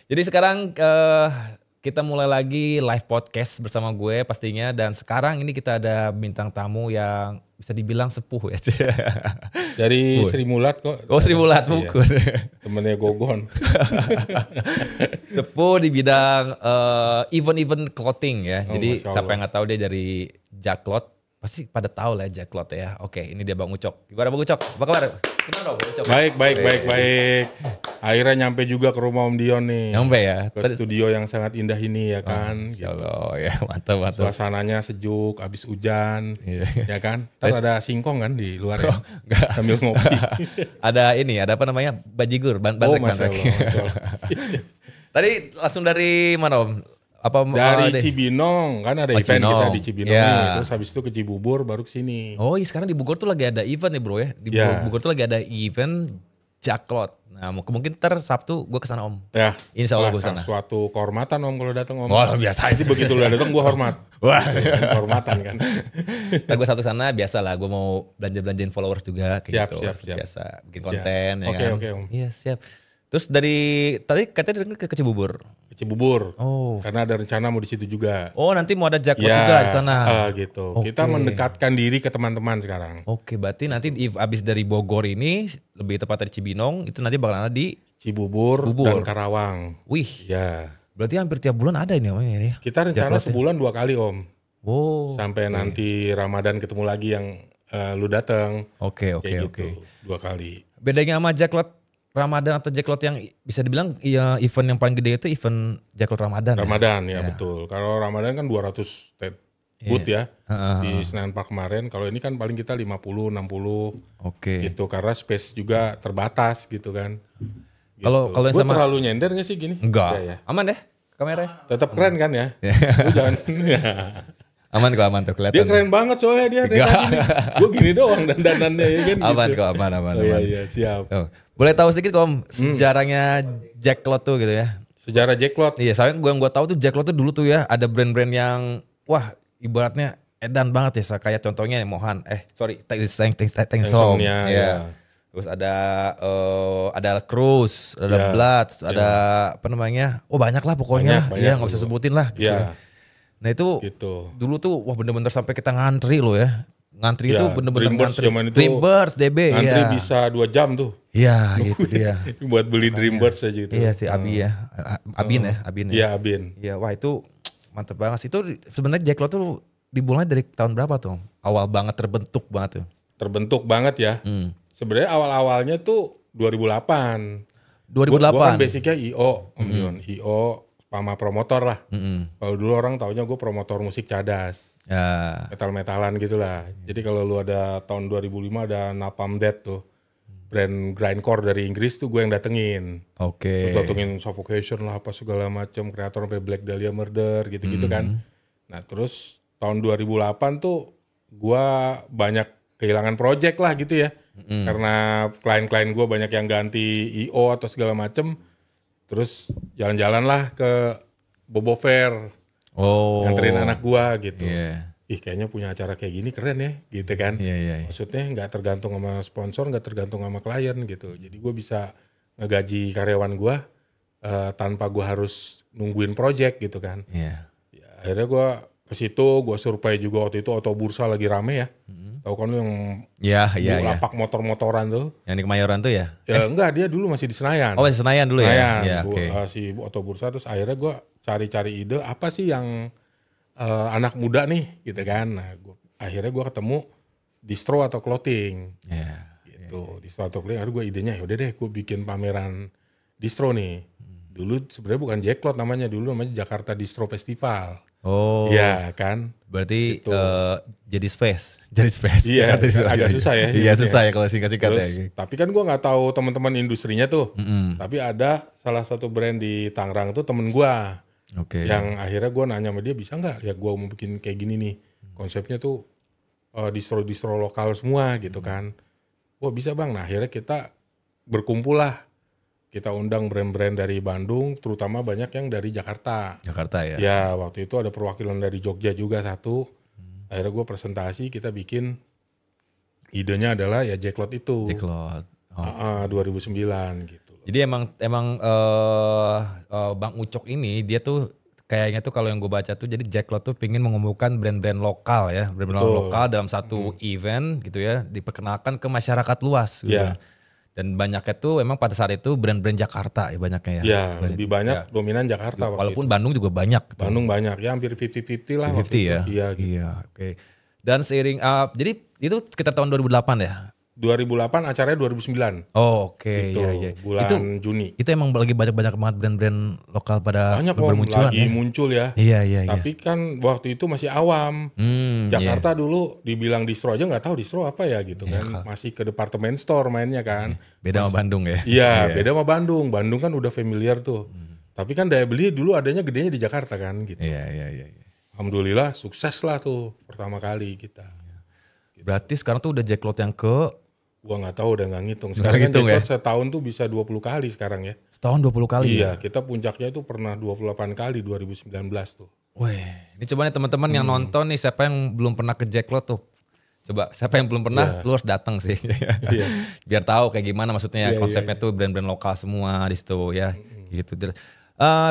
Jadi sekarang kita mulai lagi live podcast bersama gue pastinya. Dan sekarang ini kita ada bintang tamu yang bisa dibilang sepuh ya. Dari Sri Mulat kok. Oh, Sri Mulat, Iya. bukan. Temennya Gogon. Sepuh di bidang event-event clothing ya. Oh, Jadi Masya siapa Allah. yang nggak tahu dia dari Jacklot, pasti pada tahu lah Jacklot ya. Oke, ini dia Bang Ucok. Gimana Bang Ucok? Apa kabar? Gimana dong Bang Ucok? Baik. Akhirnya nyampe juga ke rumah Om Dion nih. Nyampe ya. Ke studio yang sangat indah ini ya kan. Insya Allah ya, mantap. Suasananya sejuk, abis hujan, Iya. ya kan. Ntar ada singkong kan di luar ya. Enggak. Sambil ngopi. Ada apa namanya? Bajigur, bandrek. Masya Allah. Tadi langsung dari mana Om? Apa Dari Cibinong, kan ada event Cibinong. kita di Cibinong Ya. nih. Terus habis itu ke Cibubur baru ke sini. Oh iya, sekarang di Bogor tuh lagi ada event ya bro ya. Di Ya. Bogor tuh lagi ada event Jacklot. Nah mungkin ntar Sabtu gue kesana Om. Ya, Insya Allah wah, gue sana. suatu kehormatan Om kalau datang Om. Oh biasa Jadi begitu lu datang gue hormat. Wah. Kehormatan kan. Ntar gue Sabtu sana biasa lah. Gue mau belanja-belanjain followers juga. Kayak gitu. Siap. Seperti biasa. Bikin konten ya Oke, kan. oke, Om. Iya siap. Terus tadi katanya ke Cibubur. Ke Cibubur. Oh. Karena ada rencana mau di situ juga. Oh nanti mau ada Jacklot juga di sana. Gitu. Oke. Kita mendekatkan diri ke teman-teman sekarang. Oke, berarti nanti abis dari Bogor ini, lebih tepat dari Cibinong, itu nanti bakal ada di, Cibubur dan Karawang. wih, Ya. berarti hampir tiap bulan ada ini Om ini ya. Kita rencana Jacklot ya? sebulan 2 kali Om. Oh, Sampai nanti Ramadan ketemu lagi yang lu datang. oke. Kayak gitu. 2 kali. Bedanya sama Jacklot Ramadan atau Jacklot yang bisa dibilang ya, event yang paling gede itu event Jacklot Ramadan. Ramadan ya betul. Kalau Ramadan kan 200 booth ya. Di Senayan Park kemarin. Kalau ini kan paling kita 50, 60 Oke. gitu. Karena space juga terbatas gitu kan. Gitu. Kalau yang Gua sama terlalu nyender gak sih gini? enggak, Ya. aman deh kameranya. Tetap keren kan ya? Lu jangan. Aman tuh kelihatan. Dia keren banget soalnya dia. Gue gini doang dandanannya ya kan. Aman gitu. kok, aman. Oh, iya siap. Oh, boleh tahu sedikit kok Om, sejarahnya Jacklot tuh gitu ya. Sejarah Jacklot. Iya, soalnya gua tahu tuh Jacklot tuh dulu tuh ya ada brand-brand yang wah ibaratnya edan banget ya, kayak contohnya Mohan. Thanks Home. Insomnia, Iya. ya. Terus ada Cruise, ada Ya, Bloods, ada apa namanya? Oh banyak lah pokoknya. Banyak Iya nggak usah dulu. sebutin lah. Gitu. Iya. Nah itu Gitu. dulu tuh wah bener-bener sampai kita ngantri loh ya. Ngantri Ya, itu bener-bener Dreambirds ngantri. zaman itu Dreambirds, DB. Antri Iya. bisa 2 jam tuh. Iya gitu dia. Buat beli Dreambirds aja gitu. Iya si Abi ya. Abin ya. Iya Abin. Iya, wah itu mantep banget sih. Itu sebenarnya Jacklot tuh dimulai dari tahun berapa tuh? Awal banget terbentuk banget tuh. Terbentuk banget ya. Sebenarnya awal-awalnya tuh 2008. 2008. Gua kan basicnya IO, Om Dion. IO sama promotor lah. Kalau dulu orang taunya gue promotor musik cadas. Ya. Metal-metalan gitu lah. Jadi kalau lu ada tahun 2005 ada Napalm Death tuh. Brand grindcore dari Inggris tuh gue yang datengin. Oke. Terus datengin Suffocation lah apa segala macam, kreator sampai Black Dahlia Murder gitu-gitu kan. Nah terus tahun 2008 tuh gua banyak kehilangan project lah gitu ya. Karena klien-klien gua banyak yang ganti IO atau segala macem. Terus jalan-jalan lah ke Bobo Fair, Oh. nganterin anak gua gitu. Iya. Ih kayaknya punya acara kayak gini keren ya gitu kan. Iya. Maksudnya nggak tergantung sama sponsor, nggak tergantung sama klien gitu. Jadi gue bisa ngegaji karyawan gue tanpa gue harus nungguin project gitu kan. Iya. Ya, akhirnya gue ke situ, gue survei juga waktu itu Auto Bursa lagi rame ya. Tahu kan lu yang Iya. lapak motor-motoran tuh? Yang di Kemayoran tuh ya? Ya enggak, dia dulu masih di Senayan. Oh, di Senayan dulu ya? Senayan, Iya, Bu, oke. si Auto Bursa. Terus akhirnya gue cari-cari ide apa sih yang anak muda nih gitu kan. Nah, akhirnya gue ketemu distro atau clothing Iya. gitu. Distro atau clothing, akhirnya gue idenya yaudah deh gue bikin pameran distro nih. Dulu sebenarnya bukan Jacklot namanya, dulu namanya Jakarta Distro Festival. Oh. Iya kan. Berarti Gitu. Jadi space. Iya, Jakarta Distro. agak susah ya. Iya susah ya kalau singkat-singkat Terus, ya. tapi kan gue nggak tahu teman-teman industrinya tuh. Tapi ada salah satu brand di Tangerang tuh temen gue. Oke. Yang akhirnya gue nanya sama dia, bisa nggak ya gue mau bikin kayak gini nih. Konsepnya tuh distro-distro lokal semua gitu kan. Wah bisa bang. Nah akhirnya kita berkumpul lah. Kita undang brand-brand dari Bandung, terutama banyak yang dari Jakarta. Jakarta ya. Ya waktu itu ada perwakilan dari Jogja juga satu. Akhirnya gue presentasi, kita bikin idenya adalah ya Jacklot itu. Jacklot. Oh. 2009 gitu. Jadi emang Bang Ucok ini dia tuh kayaknya tuh kalau yang gue baca tuh jadi Jack Lot tuh pingin mengumpulkan brand-brand lokal ya, brand-brand Betul. lokal dalam satu event gitu ya, diperkenalkan ke masyarakat luas gitu. Iya. Dan banyaknya tuh emang pada saat itu brand-brand Jakarta ya banyaknya ya. Ya, lebih banyak dominan Jakarta waktu Walaupun itu. Bandung juga banyak gitu. Bandung banyak, ya hampir 50-50 lah 50 waktu itu. ya. Iya, gitu. Iya, oke. Dan seiring jadi itu sekitar tahun 2008 ya. 2008 acaranya 2009. Oh, oke. Gitu, Iya. bulan Juni. Itu emang lagi banyak banget brand-brand lokal pada Banyak bermunculan lagi ya. muncul ya. Iya. Tapi kan waktu itu masih awam. Jakarta dulu dibilang distro aja nggak tahu distro apa ya gitu kan. Masih ke departemen store mainnya kan. Beda sama Bandung ya. Iya, beda sama Bandung. Bandung kan udah familiar tuh. Tapi kan daya beli dulu adanya gedenya di Jakarta kan gitu. Iya. Alhamdulillah sukses lah tuh pertama kali kita. Berarti sekarang tuh udah Jack Lot yang ke Gua nggak tahu, udah nggak ngitung. Sekarang kan Jack Lot setahun tuh bisa 20 kali sekarang ya. setahun 20 kali Iya, kita puncaknya itu pernah 28 kali 2019 tuh. Wih, ini coba nih teman-teman yang nonton nih, siapa yang belum pernah ke Jack Lot tuh. Coba siapa yang belum pernah, lu harus datang sih. Biar tahu kayak gimana maksudnya konsepnya tuh brand-brand lokal semua di situ ya. Gitu.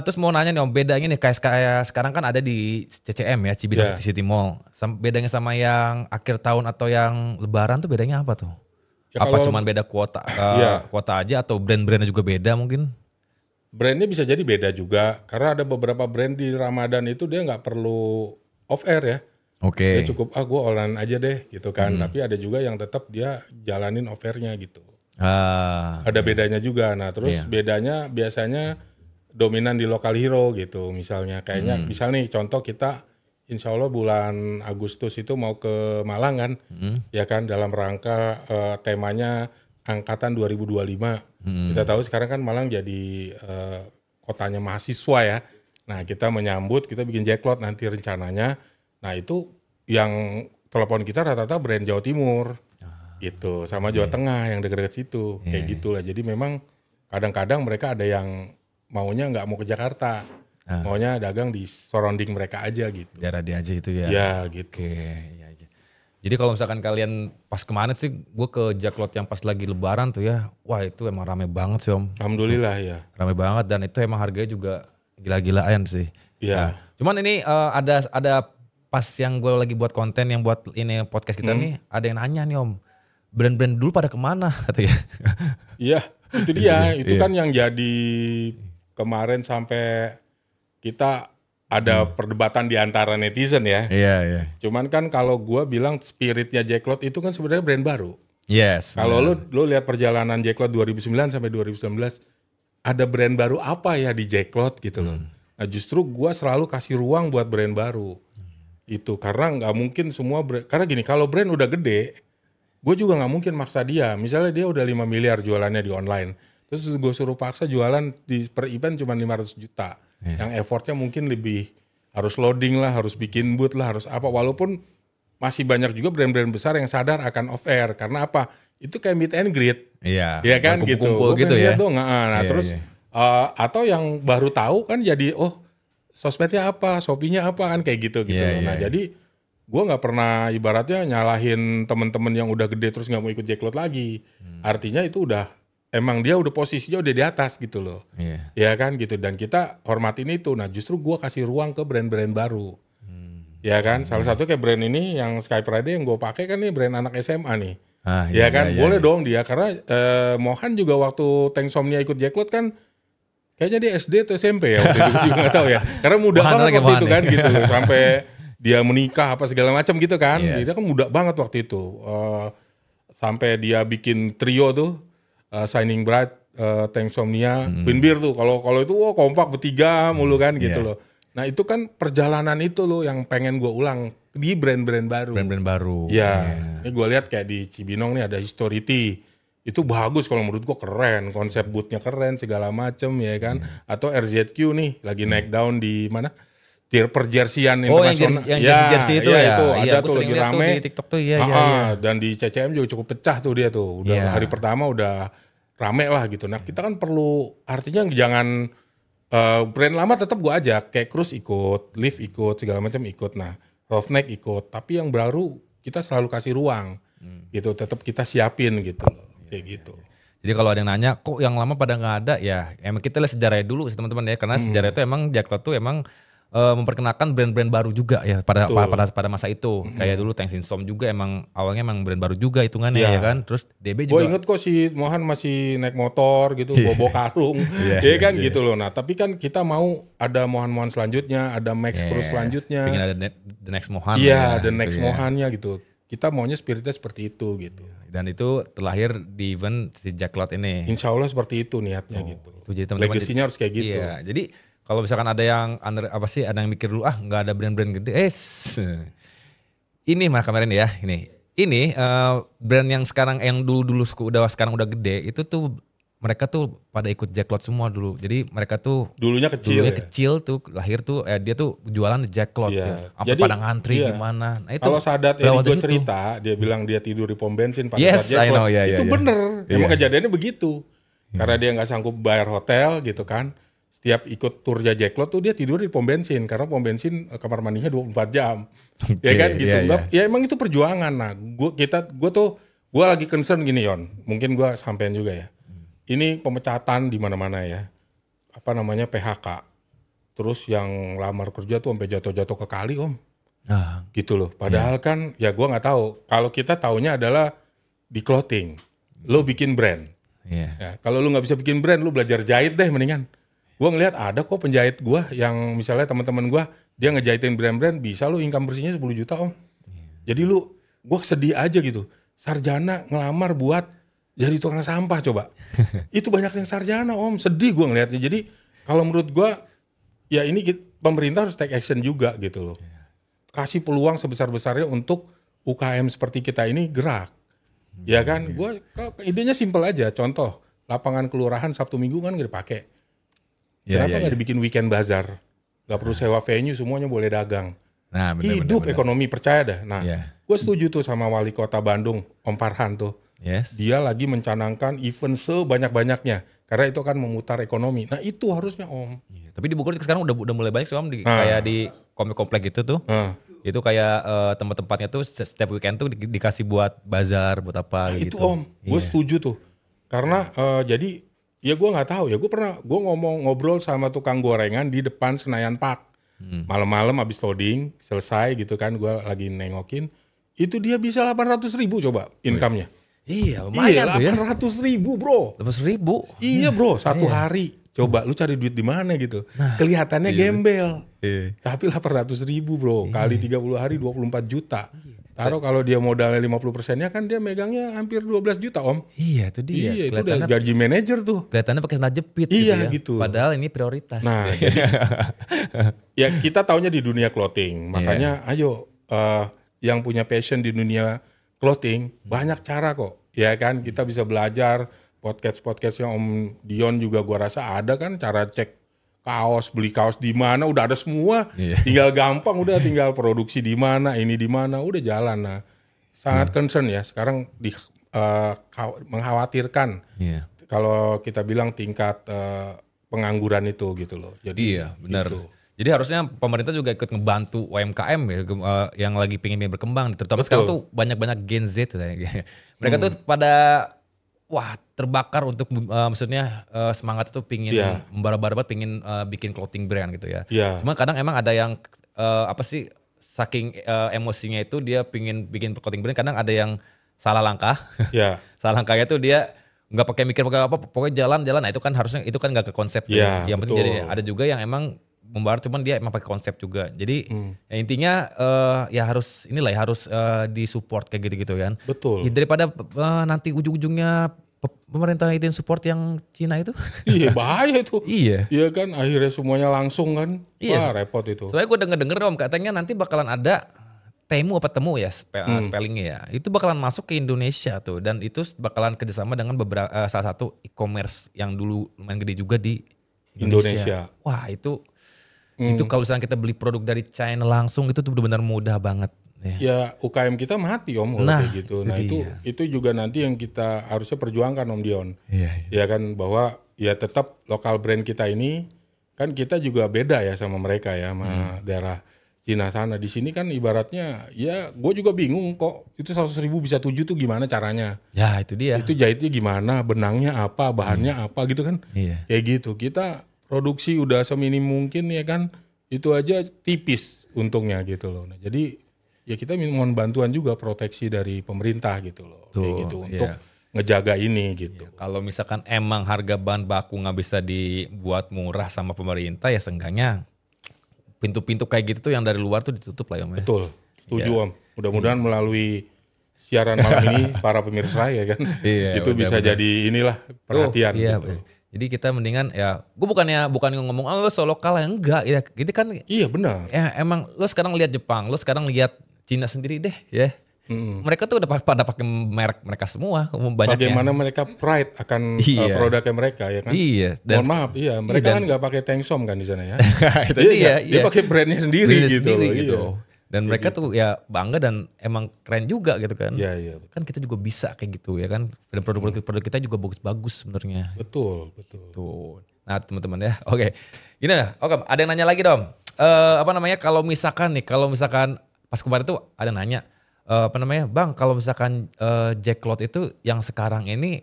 Terus mau nanya nih Om, bedanya nih kayak sekarang kan ada di CCM ya, Cibidas City Mall. Bedanya sama yang akhir tahun atau yang lebaran tuh bedanya apa tuh? Ya, apa cuman beda kuota kuota aja atau brand-brandnya juga beda mungkin? Brandnya bisa jadi beda juga karena ada beberapa brand di Ramadan itu dia nggak perlu off air ya. Oke. Dia cukup gue online aja deh gitu kan. Tapi ada juga yang tetap dia jalanin off airnya gitu. Ada bedanya juga. Nah terus bedanya biasanya dominan di local hero gitu misalnya. Kayaknya misal nih contoh kita insya Allah bulan Agustus itu mau ke Malang kan, ya kan dalam rangka temanya Angkatan 2025. Kita tahu sekarang kan Malang jadi kotanya mahasiswa ya. Nah kita menyambut, kita bikin Jack Lot nanti rencananya. Nah itu yang telepon kita rata-rata brand Jawa Timur, gitu, sama Jawa Tengah yang dekat-dekat situ, kayak gitulah. Jadi memang kadang-kadang mereka ada yang maunya nggak mau ke Jakarta. Maunya dagang di surrounding mereka aja gitu. Daerah dia aja itu ya. Ya gitu. Oke, ya. Jadi kalau misalkan kalian pas kemarin sih gue ke Jack Lot yang pas lagi lebaran tuh ya. Wah itu emang rame banget sih Om. Alhamdulillah ya. Rame banget dan itu emang harganya juga gila-gilaan sih. Iya. Cuman ini ada pas yang gue lagi buat konten yang buat ini podcast kita nih. Ada yang nanya nih Om. Brand-brand dulu pada kemana katanya. Iya itu dia. Itu kan yang jadi kemarin sampai kita ada perdebatan di antara netizen ya. Iya. Cuman kan kalau gue bilang spiritnya Jack Lot itu kan sebenarnya brand baru. Yes. Kalau lu lihat perjalanan Jack Lot 2009 sampai 2019, ada brand baru apa ya di Jack Lot gitu loh. Nah justru gue selalu kasih ruang buat brand baru. Itu karena nggak mungkin semua brand, karena gini kalau brand udah gede, gue juga nggak mungkin maksa dia. Misalnya dia udah 5 miliar jualannya di online, terus gue suruh paksa jualan per event cuma 500 juta. Yang effortnya mungkin lebih harus loading lah, harus bikin booth lah, harus apa. Walaupun masih banyak juga brand-brand besar yang sadar akan off air. Karena apa? Itu kayak meet and greet. Iya. Ya kan gitu. Kumpul gitu ya. Dong. Nah terus atau yang baru tahu kan jadi sosmednya apa, Shopee-nya apa kan kayak gitu. Nah jadi gue nggak pernah ibaratnya nyalahin temen-temen yang udah gede terus nggak mau ikut Jack Lot lagi. Artinya itu emang dia udah posisinya udah di atas gitu loh. Ya kan gitu. Dan kita hormatin itu. Nah justru gue kasih ruang ke brand-brand baru. Ya kan. Salah satu kayak brand ini yang Sky Friday yang gue pakai kan nih brand anak SMA nih. Ya kan. Boleh dong dia. Karena Mohan juga waktu Tanksomnia ikut Jack Lot kan kayaknya dia SD atau SMP ya. Waktu itu juga gak tahu ya. Karena muda banget waktu itu kan gitu. Sampai dia menikah apa segala macam gitu kan. Dia kan muda banget waktu itu. Sampai dia bikin trio tuh. Shining Bright, Tanksomnia, Queen Beer tuh. Kalau itu kompak bertiga mulu kan gitu loh. Nah itu kan perjalanan itu loh yang pengen gue ulang di brand-brand baru. Brand-brand baru. Ya, ini gue lihat kayak di Cibinong nih ada Histority. Itu bagus kalau menurut gue keren. Konsep booth-nya keren segala macem ya kan. Atau RZQ nih lagi naik down di mana? Perjersian internasional. Yang jersey itu ya. Itu ada tuh lagi rame. Di TikTok tuh iya. Dan di CCM juga cukup pecah tuh dia tuh. Udah hari pertama udah rame lah gitu. Nah kita kan perlu artinya jangan brand lama tetap gua ajak. Kayak Cruise ikut, Live ikut, segala macam ikut. Nah Roughneck ikut. Tapi yang baru kita selalu kasih ruang gitu. Tetap kita siapin gitu loh. Kayak gitu. Jadi kalau ada yang nanya, kok yang lama pada nggak ada? Ya emang kita lihat sejarahnya dulu sih teman-teman ya. Karena sejarah itu emang Jack Lot tuh emang memperkenalkan brand-brand baru juga ya pada masa itu. Kayak dulu Tang Sin Som juga emang awalnya emang brand baru juga hitungannya ya kan. Terus DB juga. Gue inget kok si Mohan masih naik motor gitu, bawa karung, ya kan gitu loh. Nah tapi kan kita mau ada Mohan selanjutnya, ada Max Cruz selanjutnya. Pengen ada the next Mohan. Iya, the next Mohannya gitu. Kita maunya spiritnya seperti itu gitu. Dan itu terlahir di event si Jack Lot ini. Insya Allah seperti itu niatnya gitu. Itu jadi teman-teman. Legasinya harus kayak gitu. Iya, jadi kalau misalkan ada yang ada yang mikir dulu nggak ada brand-brand gede. Ini mah kemarin ya, ini brand yang sekarang yang dulu sekarang udah gede itu tuh mereka tuh pada ikut Jack Lot semua dulu. Jadi mereka tuh dulunya kecil tuh lahir tuh dia tuh jualan di Jack Lot. Iya. Apa pada ngantri gimana. Nah, itu kalau Sadat Erigo cerita, dia bilang dia tidur di pom bensin pas Jack Lot. Itu bener. Emang kejadiannya begitu. Karena dia nggak sanggup bayar hotel gitu kan. Setiap ikut turnya Jack Lot tuh dia tidur di pom bensin. Karena pom bensin kamar mandinya 24 jam. Ya kan gitu. Ya emang itu perjuangan. Nah gue lagi concern gini Yon. Mungkin gue sampein juga ya. Ini pemecatan di mana-mana ya. Apa namanya PHK. Terus yang lamar kerja tuh sampai jatuh-jatuh ke kali Om. Gitu loh. Padahal kan ya gue nggak tahu. Kalau kita taunya adalah di clothing. Lo bikin brand. Ya, kalau lu nggak bisa bikin brand, lu belajar jahit deh mendingan. Gue ngelihat ada kok penjahit gue yang misalnya teman-teman gue dia ngejahitin brand-brand bisa lu income bersihnya 10 juta Om. Jadi gue sedih aja gitu. Sarjana ngelamar buat jadi tukang sampah coba. Itu banyak yang sarjana Om. Sedih gue ngelihatnya. Jadi kalau menurut gue ya ini pemerintah harus take action juga gitu loh. Kasih peluang sebesar-besarnya untuk UKM seperti kita ini gerak. Ya kan, gue idenya simpel aja. Contoh, lapangan kelurahan Sabtu Minggu kan nggak dipakai. Kenapa nggak dibikin weekend bazar? Nggak perlu sewa venue, semuanya boleh dagang. Nah, hidup ekonomi percaya dah. Nah, gue setuju tuh sama Wali Kota Bandung, Om Farhan tuh. Dia lagi mencanangkan event sebanyak-banyaknya. Karena itu kan memutar ekonomi. Nah itu harusnya Om. Tapi di Bogor sekarang udah mulai banyak sih Om. Kayak di komplek gitu tuh. Itu kayak tempat-tempatnya tuh setiap weekend tuh dikasih buat bazar, buat apa gitu. Itu Om, gue setuju tuh. Karena jadi ya gue nggak tahu ya, gue ngobrol sama tukang gorengan di depan Senayan Park. Malam-malam abis loading, selesai gitu kan, gue lagi nengokin. Itu dia bisa 800.000 coba income-nya. Iya lumayan tuh ya. 800.000 bro. 800.000? Iya bro, satu hari. Coba lu cari duit di mana gitu. Kelihatannya gembel. Tapi 800.000 bro, kali 30 hari 24 juta. Taruh kalau dia modalnya 50%-nya kan dia megangnya hampir 12 juta Om. Iya itu dia. Iya itu udah gaji manajer tuh. Kelihatannya pakai sandal jepit gitu. Padahal ini prioritas. Nah jadi, ya kita taunya di dunia clothing. Makanya ayo yang punya passion di dunia clothing banyak cara kok. Ya kan kita bisa belajar. Podcast yang Om Dion juga gua rasa ada kan cara cek kaos, beli kaos di mana udah ada semua. Tinggal gampang udah tinggal produksi di mana, ini di mana udah jalan. Nah, sangat concern ya sekarang mengkhawatirkan. Kalau kita bilang tingkat pengangguran itu gitu loh. Jadi benar. Gitu. Jadi harusnya pemerintah juga ikut ngebantu UMKM ya yang lagi pengen berkembang. Terutama sekarang tuh banyak-banyak Gen Z. Mereka tuh pada terbakar untuk maksudnya semangat itu pingin membara-bara banget pingin bikin clothing brand gitu ya. Cuma kadang emang ada yang saking emosinya itu dia pingin bikin clothing brand, kadang ada yang salah langkah. Salah langkahnya tuh dia nggak pakai mikir pakai apa, pokoknya jalan. Nah itu kan harusnya itu kan nggak ke konsep. Yang penting jadi ada juga yang emang membayar cuman dia emang pakai konsep juga. Jadi ya intinya ya harus disupport kayak gitu-gitu kan. Betul. Ya, daripada nanti ujung-ujungnya pemerintah izin support yang Cina itu. Iya bahaya itu. Iya kan akhirnya semuanya langsung kan. Wah repot itu. Soalnya gue denger Om katanya nanti bakalan ada temu ya spellingnya ya. Itu bakalan masuk ke Indonesia tuh. Dan itu bakalan kerjasama dengan salah satu e-commerce yang dulu lumayan gede juga di Indonesia. Wah itu kalau misalnya kita beli produk dari China langsung itu tuh benar-benar mudah banget. Ya UKM kita mati Om kalau kayak gitu. Nah itu juga nanti yang kita harusnya perjuangkan Om Dion. Ya kan bahwa ya tetap lokal brand kita ini kan kita juga beda ya sama mereka ya sama daerah Cina sana. Di sini kan ibaratnya ya gue juga bingung kok itu 100.000 bisa 7 tuh gimana caranya. Ya itu dia. Itu jahitnya gimana, benangnya apa, bahannya apa gitu kan. Iya. Kayak gitu. Kita produksi udah seminim mungkin ya kan. Itu aja tipis untungnya gitu loh. Nah, jadi ya kita mohon bantuan juga proteksi dari pemerintah gitu loh. Kayak gitu untuk ngejaga ini gitu. Kalau misalkan emang harga bahan baku nggak bisa dibuat murah sama pemerintah ya seenggaknya pintu-pintu kayak gitu tuh yang dari luar tuh ditutup lah ya Om. Betul, setuju Om. Mudah-mudahan melalui siaran malam ini para pemirsa ya kan, itu bisa jadi inilah perhatian. Iya, gitu. Jadi kita mendingan ya, gue bukan ngomong lo so lokal ya enggak ya, gitu kan. Iya benar. Ya emang lo sekarang lihat Jepang, lo sekarang lihat Cina sendiri deh ya. Mereka tuh udah pada pakai merek mereka semua banyaknya. Bagaimana mereka pride akan produknya mereka ya kan? Iya. Mohon maaf, mereka kan nggak pakai Tengsom kan di sana ya. Itu dia. Dia pakai brandnya sendiri gitu. Iya. Dan mereka tuh ya bangga dan emang keren juga gitu kan. Iya. Kan kita juga bisa kayak gitu ya kan. Dan produk kita juga bagus-bagus sebenarnya. Betul. Tuh. Nah teman-teman ya, oke. Gini lah, oke. Ada yang nanya lagi dong. Kalau misalkan pas kemarin tuh ada nanya. Bang, kalau misalkan Jack Cloth itu yang sekarang ini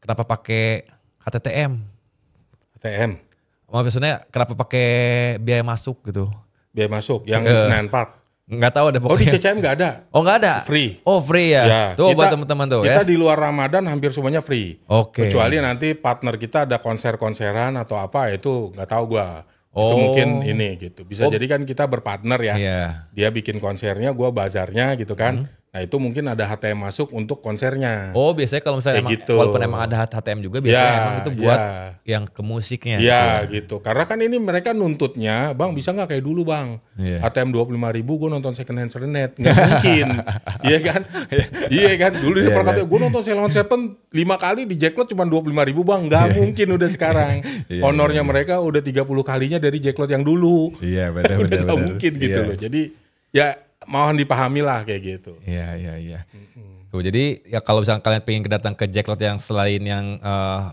kenapa pakai HTTM? HTM. Maksudnya kenapa pakai biaya masuk gitu? Biaya masuk yang di Senayan Park. Nggak tahu ada pokoknya. Oh di CCM nggak ada? Oh nggak ada? Free. Oh free ya? Tuh buat teman-teman tuh kita di luar Ramadan hampir semuanya free. Oke. Kecuali nanti partner kita ada konser-konseran atau apa itu nggak tahu gua. Itu mungkin ini gitu. Bisa jadi kan kita berpartner ya. Dia bikin konsernya, gua bazarnya gitu kan. Nah itu mungkin ada HTM masuk untuk konsernya. Oh biasanya kalau misalnya walaupun emang ada HTM juga biasanya emang itu buat yang ke musiknya. Iya gitu. Karena kan ini mereka nuntutnya, Bang bisa nggak kayak dulu Bang? HTM 25.000 gue nonton second hand Serenet. Nggak mungkin. Iya kan? Iya kan? Dulu dia pernah kata, gue nonton Ceylon Seven 5 kali di Jack Cloth cuma 25.000 Bang. Nggak mungkin udah sekarang. Honornya mereka udah 30 kalinya dari Jack Cloth yang dulu. Iya benar. Udah nggak mungkin gitu loh. Jadi ya mohon dipahami lah kayak gitu. Iya. Tuh, jadi ya kalau misalnya kalian pengen datang ke Jack Cloth yang selain yang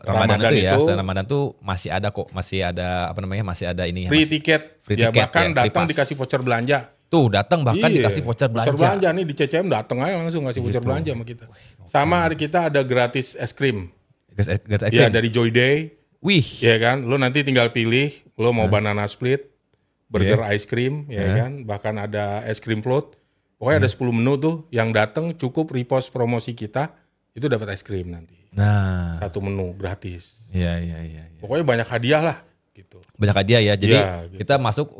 Ramadan itu ya, selain Ramadan tuh masih ada kok, masih ada ini. Free tiket. Bahkan datang dikasih voucher belanja. Tuh datang bahkan dikasih voucher belanja. Voucher belanja nih di CCM datang aja langsung ngasih voucher belanja sama kita. Sama hari kita ada gratis es krim. Ya dari Joy Day. Wih. Ya kan, lo nanti tinggal pilih lo mau banana split. Burger ice cream ya kan, bahkan ada es krim float. Pokoknya ada 10 menu tuh yang datang cukup repost promosi kita itu dapat es krim nanti. Nah, satu menu gratis. Iya. Pokoknya banyak hadiah lah gitu. Banyak hadiah ya. Jadi gitu. kita masuk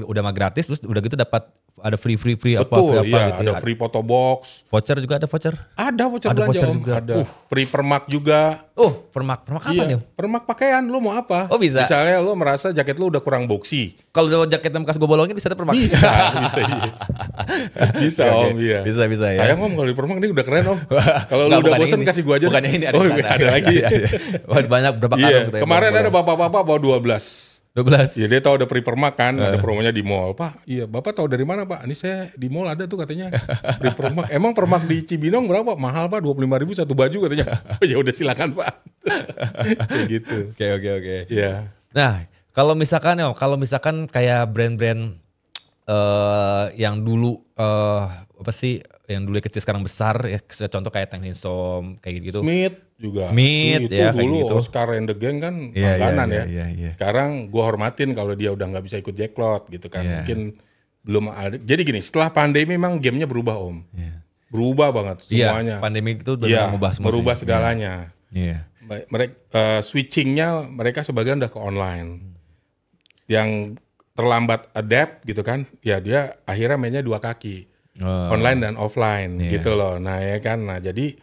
udah mah gratis terus udah gitu dapat ada free Betul, apa gitu. Ada free photo box. Voucher juga ada voucher? Ada voucher belanja voucher juga. Ada free permak juga. Permak apa nih? Permak pakaian lu mau apa? Oh bisa. Misalnya lu merasa jaket lu udah kurang boxy. Kalau jaketnya bekas gue bolongin bisa ada permak? Bisa Om. Iya. Bisa ya. Sayang Om kalau di permak ini udah keren Om. Kalau lu udah bosan kasih gua aja. Bukannya ini ada lagi. Banyak berapa karung gitu ya. Kemarin ada bapak-bapak bawa 12. Ya dia tahu ada free permak kan, ada promonya di mall. Pak, iya Bapak tahu dari mana Pak? Ini saya di mall ada tuh katanya free permak. Emang permak di Cibinong berapa? Mahal Pak, 25.000 satu baju katanya. Ya udah silakan Pak. Kayak gitu. Oke. Iya. Nah, kalau misalkan kayak brand-brand yang dulu yang dulu kecil sekarang besar ya, contoh kayak Tang Hinsom kayak gitu. Smith ya dulu kayak gitu. Oscar and the Gang kan langganan ya. Iya. Sekarang gua hormatin kalau dia udah nggak bisa ikut Jack Cloth gitu kan. Mungkin belum ada. Jadi gini, setelah pandemi memang gamenya berubah Om. Berubah banget semuanya. Iya, pandemi itu benar merubah segalanya. Iya. Mereka switchingnya mereka sebagian udah ke online. Yang terlambat adapt gitu kan, ya dia akhirnya mainnya dua kaki. Online dan offline gitu loh. Nah ya kan, jadi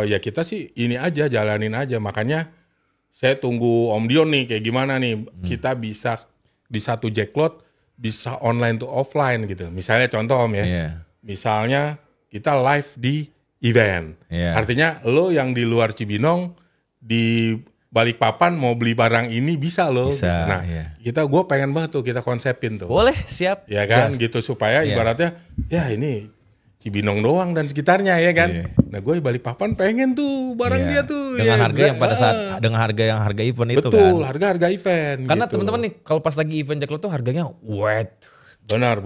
ya kita sih ini aja jalanin aja. Makanya saya tunggu Om Dion nih kayak gimana nih kita bisa di satu Jack Cloth bisa online to offline gitu. Misalnya contoh Om ya, misalnya kita live di event. Artinya lo yang di luar Cibinong di Balikpapan mau beli barang ini bisa loh. Bisa, gitu. Nah, gue pengen banget tuh kita konsepin tuh. Boleh, siap. Ya kan, gitu supaya ibaratnya ya ini Cibinong doang dan sekitarnya ya kan. Iya. Nah gue Balikpapan pengen tuh barang dia tuh. Dengan ya, harga yang pada saat dengan harga event itu kan. betul, harga event. Karena gitu. teman-teman nih kalau pas lagi event Jack Lot tuh harganya Benar.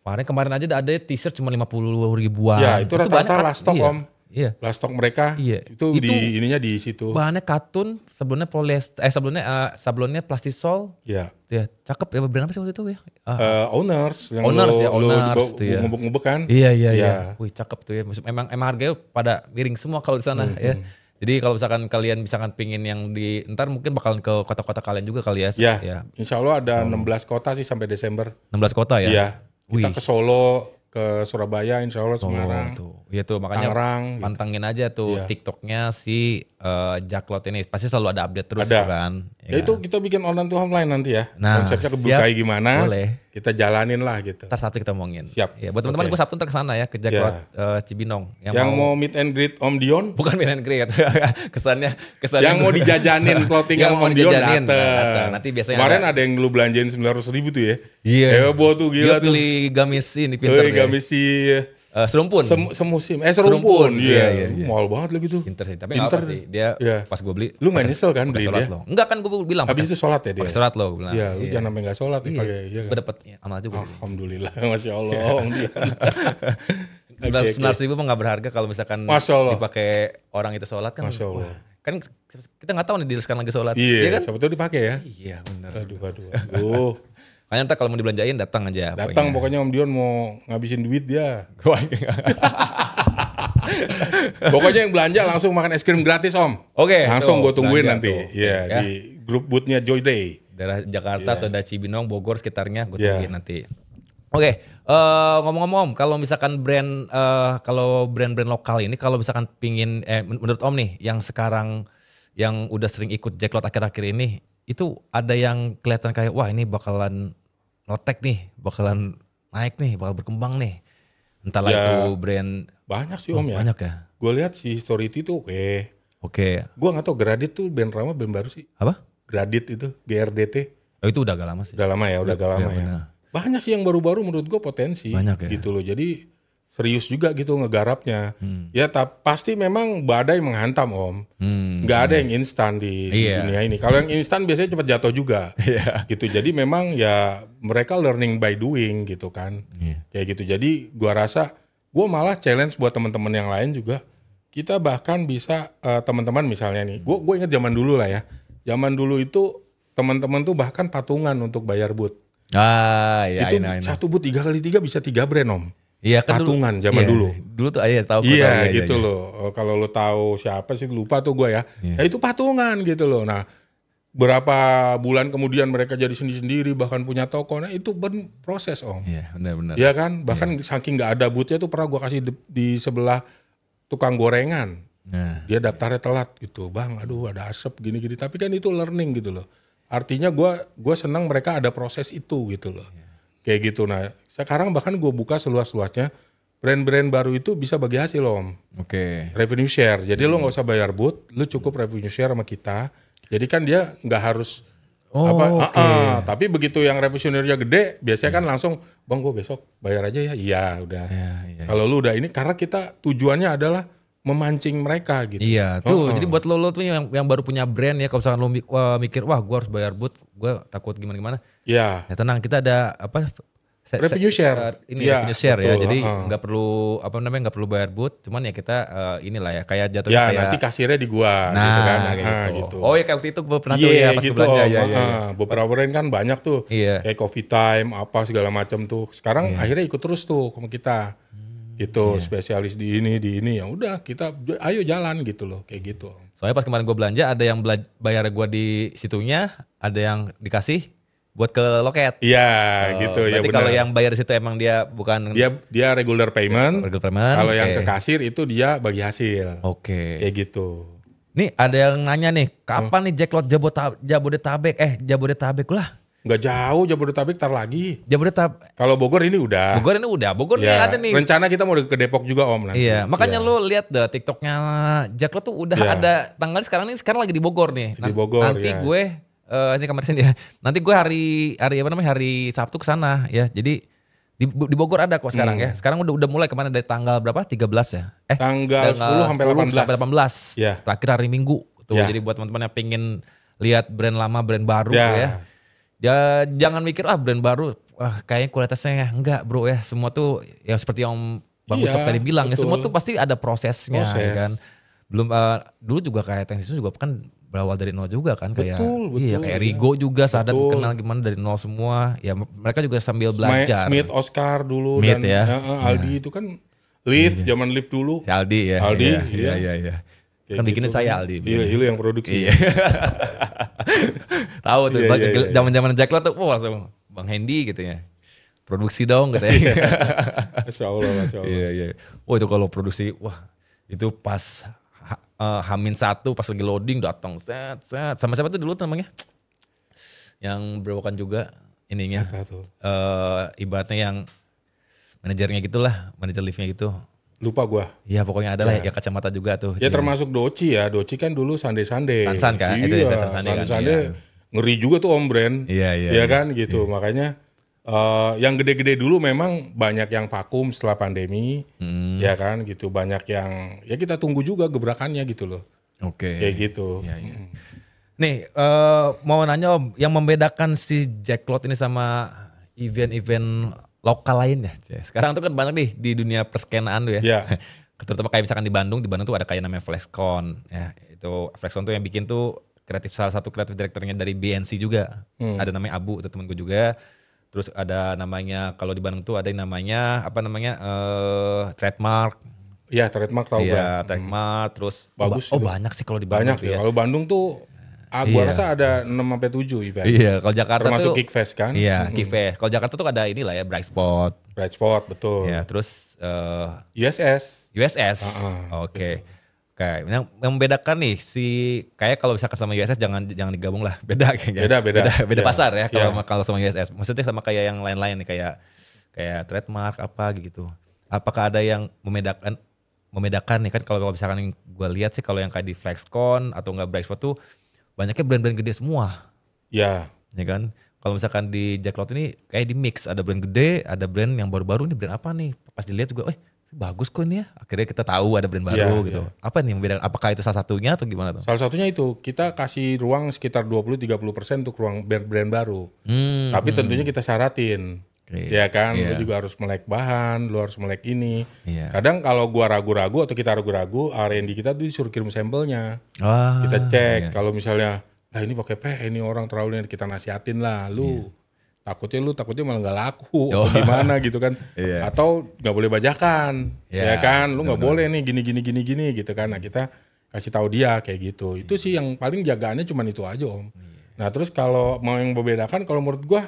Kemarin aja ada t-shirt cuma 50 ribuan. Ya itu rata-rata last stock om. Iya. Last stock mereka itu di ininya di situ. Bahannya katun, sebelumnya sablonnya plastisol. Iya. Ya, cakep ya, brand apa sih waktu itu ya? Owners yang Owners tuh ya. ngubek-ngubek kan. Iya. Wih, cakep tuh ya. Emang harganya pada miring semua kalau di sana ya. Jadi kalau misalkan kalian pingin yang ntar mungkin bakalan ke kota-kota kalian juga kali ya. Ya. Insya Allah ada 16 kota sih sampai Desember. 16 kota ya? Iya. Kita ke Solo, ke Surabaya, Insya Allah Semarang. Iya tuh makanya Tangerang, pantengin aja tuh TikToknya si Jack Lot ini. Pasti selalu ada update terus ada. kan. Ya itu kita bikin online to offline nanti ya. Nah, konsepnya kayak gimana. Boleh. Kita jalanin lah gitu. Ntar Sabtu kita omongin. Siap. Ya, buat teman-teman gue Sabtu ntar kesana ya ke Jack Lot Cibinong. Yang mau meet and greet Om Dion. Bukan meet and greet. kesannya. Yang mau dijajanin clothingan Om Dion dateng. Nanti biasanya kemarin ada yang lu belanjain 900 ribu tuh ya. Iya. Heboh tuh gila dia pilih gamis ini pinter ya. Gamis si serumpun. Semusim. Serumpun. Iya. Mahal banget lagi tuh. Pinter sih. Tapi pinter. Gak apa sih. Dia pas gue beli. Lu gak nyesel kan beli dia? Lo. Enggak kan gue bilang. Habis itu sholat ya dia? Pakai sholat lo. Iya. Lu jangan sampai gak sholat. Iya. Gue dapet amal juga. Alhamdulillah. Masya Allah. 19 ribu mah gak berharga kalau misalkan dipakai orang itu sholat kan. Masya Allah. Kan kita gak tahu nih dia sekarang lagi sholat. Iya kan? siapa tahu dipakai ya. Iya benar. Aduh. Makanya ntar kalau mau dibelanjain datang aja. Datang pokoknya Om Dion mau ngabisin duit dia. Pokoknya yang belanja langsung makan es krim gratis Om. Oke. Langsung gue tungguin nanti. Iya di grup bootnya Joy Day. Daerah Jakarta atau daerah Cibinong, Bogor sekitarnya gue tungguin nanti. Oke. Ngomong-ngomong kalau misalkan kalau brand-brand lokal ini kalau misalkan pingin menurut Om nih yang sekarang yang udah sering ikut Jack Lot akhir-akhir ini itu ada yang kelihatan kayak wah ini bakalan notek nih, bakalan naik nih, bakal berkembang nih. Entahlah itu brand. Banyak sih Om ya. Banyak ya. Gue lihat si History tuh Oke. Gue gak tau Gradit tuh band lama band baru sih. Apa? Gradit itu GRDT. Oh itu udah agak lama sih. Udah lama ya. Benar. Banyak sih yang baru-baru menurut gue potensi. Banyak ya. Gitu loh. Jadi serius juga gitu ngegarapnya. Ya pasti memang badai menghantam Om. Gak ada yang instan di dunia ini. Kalau yang instan biasanya cepat jatuh juga. Gitu. Jadi memang ya mereka learning by doing gitu kan. Kayak gitu. Jadi gua rasa gua malah challenge buat teman-teman yang lain juga. Kita bahkan bisa teman-teman misalnya nih. Gua ingat zaman dulu lah ya. Zaman dulu itu teman-teman tuh bahkan patungan untuk bayar booth. Iya. Itu satu booth 3x3 bisa 3 brand Om. Iya kan patungan zaman dulu. Dulu tuh tahu. Iya gitu loh. Kalau lo tahu siapa sih lupa tuh gue ya. Nah itu patungan gitu loh. Nah berapa bulan kemudian mereka jadi sendiri-sendiri bahkan punya toko. Nah itu berproses Om. Iya benar-benar. Iya kan. Bahkan saking nggak ada boothnya tuh pernah gue kasih di sebelah tukang gorengan. Dia daftarnya telat gitu. Bang aduh ada asap gini-gini. Tapi kan itu learning gitu loh. Artinya gue senang mereka ada proses itu gitu loh. Kayak gitu. Nah sekarang bahkan gue buka seluas-luasnya brand-brand baru itu bisa bagi hasil Om. Oke. Revenue share. Jadi lo gak usah bayar booth, lo cukup revenue share sama kita. Jadi kan dia gak harus tapi begitu yang revisionernya gede, biasanya kan langsung bang gue besok bayar aja ya. Iya udah. Kalau lo udah ini karena kita tujuannya adalah memancing mereka gitu. Iya tuh. Jadi buat lo tuh yang baru punya brand ya, kalau misalkan lo mikir wah gue harus bayar booth, gue takut gimana-gimana. Iya. Ya tenang, kita ada revenue share. Revenue share betul, ya. Jadi nggak perlu nggak perlu bayar booth, cuman ya kita inilah ya kayak jatuhnya ya, kayak nanti kasirnya di gua gitu kan. Gitu. Oh ya kayak waktu itu gue pernah tuh ya pas gitu, belanja ya. Beberapa brand kan banyak tuh. Kayak Coffee Time apa segala macam tuh. Sekarang akhirnya ikut terus tuh sama kita. Gitu, spesialis di ini ya udah kita ayo jalan gitu loh, kayak gitu. Soalnya pas kemarin gue belanja ada yang bayar gue di situnya, ada yang dikasih buat ke loket. Iya, gitu ya benar. Berarti kalau yang bayar di situ emang dia bukan dia regular payment. Kalau yang ke kasir itu dia bagi hasil. Oke. Kayak gitu. Nih ada yang nanya nih, kapan nih Jack Lot Jabodetabek? Jabodetabek lah. Nggak jauh Jabodetabek tar lagi. Jabodetabek. Kalau Bogor ini udah. Bogor nih ada nih. Rencana kita mau ke Depok juga Om nanti. Iya, makanya lu lihat deh TikToknya Jack Lot tuh udah ada tanggal sekarang lagi di Bogor nih. Di Bogor. Nanti gue ini kamar sini ya. Nanti gue hari Sabtu ke sana ya. Jadi Di Bogor ada kok sekarang ya. Sekarang udah mulai kemana dari tanggal berapa? 13 ya? Tanggal 10 sampai 18. Ya. Terakhir hari Minggu. Tuh, Ya. jadi buat teman-teman yang pengen lihat brand lama, brand baru Ya. ya jangan mikir brand baru, kayaknya kualitasnya enggak bro ya. Semua tuh yang seperti yang Bang Iya, Ucok tadi bilang ya, betul. semua tuh pasti ada prosesnya ya kan. Belum dulu juga kayak Tensisu juga kan berawal dari nol juga kan, kayak Betul, iya kayak ya. Rigo juga sadar Betul. kenal gimana dari nol semua. Ya mereka juga sambil belajar. Smith, Oscar dulu Smith, dan ya. Aldi itu kan Lift, zaman Lift dulu. Si Aldi ya. Aldi, iya. Kayak Kan bikinin gitu saya kan. Aldi. Iya, lu yang produksi. Iya. Tahu tuh Iya. zaman-zaman Jack Lot tuh langsung Bang Hendy gitu ya. Produksi dong katanya. Masya Allah. Iya. Itu kalau produksi itu pas Hamin 1 pas lagi loading datang set. Sama siapa tuh dulu namanya? Yang berokan juga ininya. Siapa tuh? Ibaratnya yang manajernya gitulah, manajer liftnya gitu. Lupa gua. Iya pokoknya ada lah ya kacamata juga tuh. Ya termasuk Doci ya. Doci kan dulu Sande. Sansan kan? Iya, Itu ya Sande kan. Sande ngeri juga tuh Om Brand. Iya. Kan gitu. Makanya yang gede-gede dulu memang banyak yang vakum setelah pandemi. Ya kan gitu. Banyak yang ya kita tunggu juga gebrakannya gitu loh. Oke. Kayak gitu. Iya. Nih mau nanya Om, yang membedakan si Jack Lot ini sama event-event lokal lainnya. Sekarang tuh kan banyak nih di dunia perskenaan tuh ya. Iya. Terutama kayak misalkan di Bandung tuh ada kayak namanya FlexCon. Ya, itu FlexCon tuh yang bikin tuh salah satu kreatif direkturnya dari BNC juga. Ada namanya Abu, itu temanku juga. Terus ada namanya kalau di Bandung tuh ada yang namanya Trademark. Iya, Trademark tahu Iya, gua. Trademark. Terus Bagus oh itu. banyak sih kalau di Bandung Banyak tuh ya. ya. Kalau Bandung tuh gua rasa ada 6-7 event. Iya, kalau Jakarta termasuk tuh Geekfest kan? Iya, Geekfest. Kalau Jakarta tuh ada inilah ya Bright Spot. Bright Spot, betul. Ya, terus USS. Oke. Kayak yang membedakan nih kayak kalau misalkan sama USS jangan digabung lah, beda kayaknya. Beda. Beda pasar ya Iya. kalau sama USS. Maksudnya sama kayak yang lain-lain nih kayak Trademark apa gitu. Apakah ada yang membedakan nih kan kalau misalkan gue lihat sih kalau yang kayak di FlexCon atau enggak Bright Spot tuh banyaknya brand-brand gede semua. Ya. Ya kan? Kalau misalkan di Jack Lot ini kayak di mix, ada brand gede, ada brand yang baru-baru nih, brand apa nih? Pas dilihat juga, bagus kok ini ya. Akhirnya kita tahu ada brand baru gitu. Apa nih yang membedakan? Apakah itu salah satunya atau gimana tuh? Salah satunya itu, kita kasih ruang sekitar 20-30% untuk ruang brand baru. Tapi tentunya kita syaratin. Ya kan, lu juga harus melek bahan, lu harus melek ini. Kadang kalau gua ragu-ragu atau kita ragu-ragu, R&D kita tuh disuruh kirim sampelnya. Kita cek, kalau misalnya, ini pakai ini orang terlalu kita nasihatin lah, lu takutnya malah nggak laku atau gimana gitu kan. Atau nggak boleh bajakan, ya kan, lu nggak boleh nih gini gitu kan. Nah kita kasih tahu dia kayak gitu. Itu sih yang paling jagaannya cuman itu aja Om. Nah terus kalau mau yang membedakan, kalau menurut gua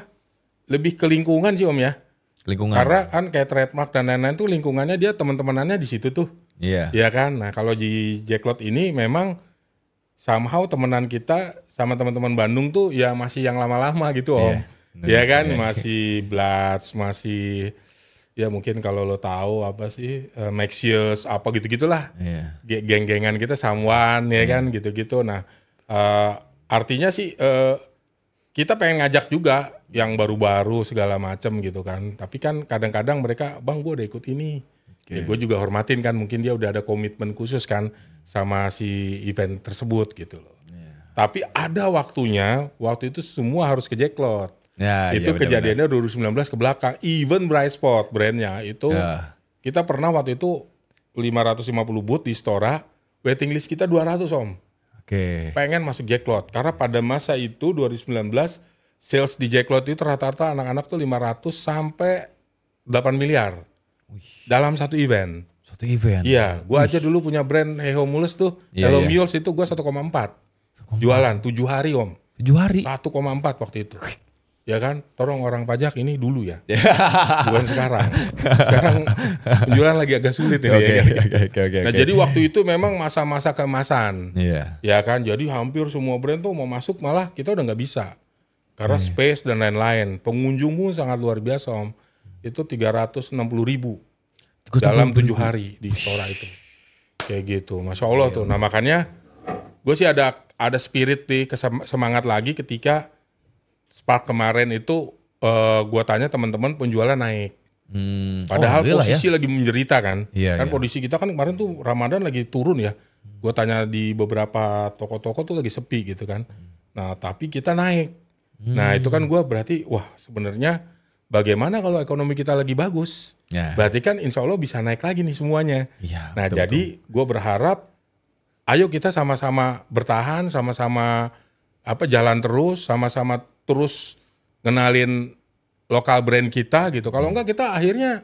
lebih ke lingkungan sih Om ya. Lingkungan. Karena kan kayak Trademark dan lain-lain tuh lingkungannya dia teman-temanannya di situ tuh. Iya kan. Nah kalau di Jack Lot ini memang somehow temenan kita sama teman-teman Bandung tuh ya masih yang lama-lama gitu Om. Iya kan, masih Bloods, masih ya mungkin kalau lo tahu apa sih Maxius apa gitu-gitulah. Geng-gengan kita Someone ya kan gitu-gitu. Nah, artinya sih kita pengen ngajak juga yang baru-baru segala macam gitu kan. Tapi kan kadang-kadang mereka, "Bang, gue udah ikut ini." Ya gue juga hormatin kan, mungkin dia udah ada komitmen khusus kan sama si event tersebut gitu loh. Tapi ada waktunya, waktu itu semua harus ke Jack Lot. Itu kejadiannya 2019 ke belakang. Even Bright Spot brandnya itu kita pernah waktu itu 550 booth di Stora, waiting list kita 200 Om. Pengen masuk Jack Lot karena pada masa itu 2019 sales di Jack Lot itu rata-rata anak-anak tuh 500 sampai 8 miliar dalam satu event. Iya, gua aja dulu punya brand Heho Mules tuh, Hello Mules itu gua 1,4 jualan 7 hari Om. 7 hari? 1,4 waktu itu. Ya kan, tolong orang pajak ini dulu ya. Bukan sekarang. Sekarang penjualan lagi agak sulit ini. Nah jadi waktu itu memang masa-masa keemasan. Ya kan, jadi hampir semua brand tuh mau masuk malah kita udah nggak bisa. Karena space dan lain-lain. Pengunjung pun sangat luar biasa Om. Itu 360.000 dalam 7 hari di Stora itu. Kayak gitu, Masya Allah tuh. Nah makanya gue sih ada spirit nih, semangat lagi ketika Spark kemarin itu gue tanya teman-teman penjualan naik. Padahal posisi lagi menderita kan. Iya. Kondisi kita kan kemarin tuh Ramadan lagi turun ya. Gue tanya di beberapa toko-toko tuh lagi sepi gitu kan. Nah tapi kita naik. Nah itu kan gue berarti wah sebenarnya bagaimana kalau ekonomi kita lagi bagus. Berarti kan insya Allah bisa naik lagi nih semuanya. Nah jadi gue berharap ayo kita sama-sama bertahan, sama-sama jalan terus, sama-sama terus ngenalin lokal brand kita gitu. Kalau enggak kita akhirnya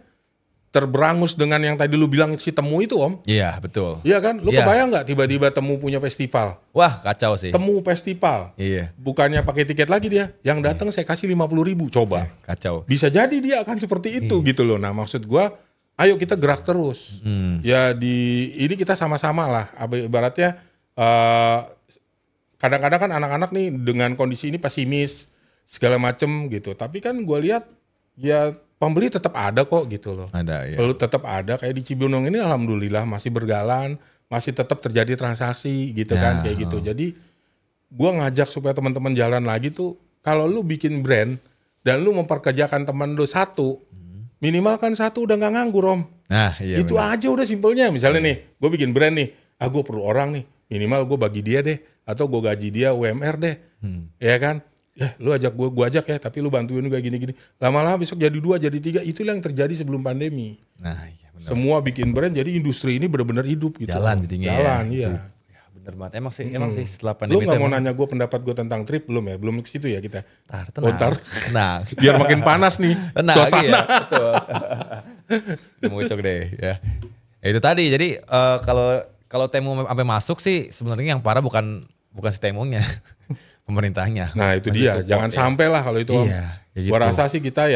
terberangus dengan yang tadi lu bilang si Temu itu Om. Iya betul. Iya kan? Lu kebayang nggak tiba-tiba Temu punya festival? Wah kacau sih. Temu festival. Iya. Bukannya pakai tiket lagi dia. Yang datang saya kasih 50.000 coba. Kacau. Bisa jadi dia akan seperti itu gitu loh. Nah maksud gua ayo kita gerak terus. Ya ini kita sama-sama lah. Ibaratnya kadang-kadang kan anak-anak nih dengan kondisi ini pesimis segala macem gitu. Tapi kan gue lihat ya pembeli tetap ada kok gitu loh. Ada ya. Lalu tetap ada kayak di Cibinong ini alhamdulillah masih berjalan, masih tetap terjadi transaksi gitu kan kayak gitu. Jadi gue ngajak supaya teman-teman jalan lagi tuh kalau lu bikin brand dan lu memperkerjakan teman lu satu, minimal kan satu udah nggak nganggur Om. Nah iya. Itu bener. Aja udah simpelnya. Misalnya nih, gue bikin brand nih, gue perlu orang nih, minimal gue bagi dia deh, atau gue gaji dia UMR deh, ya kan? Lu ajak gue ajak ya, tapi lu bantuin juga gini-gini. Lama-lama besok jadi 2, jadi 3, itulah yang terjadi sebelum pandemi. Nah iya benar. Semua bikin brand, jadi industri ini benar-benar hidup gitu. Jalan jadinya. Jalan, iya. Bener banget. Emang sih setelah pandemi. Lu gak mau nanya gue pendapat gue tentang trip belum ya? Belum ke situ ya kita. Tenang. Biar makin panas nih suasana. Ya, betul. Mucok deh ya. Itu tadi. Jadi kalau Temu sampai masuk sih sebenarnya yang parah bukan si Temunya, pemerintahnya. Nah itu dia. Jangan sampai lah kalau itu. Iya. Ya gitu. Gua rasa sih kita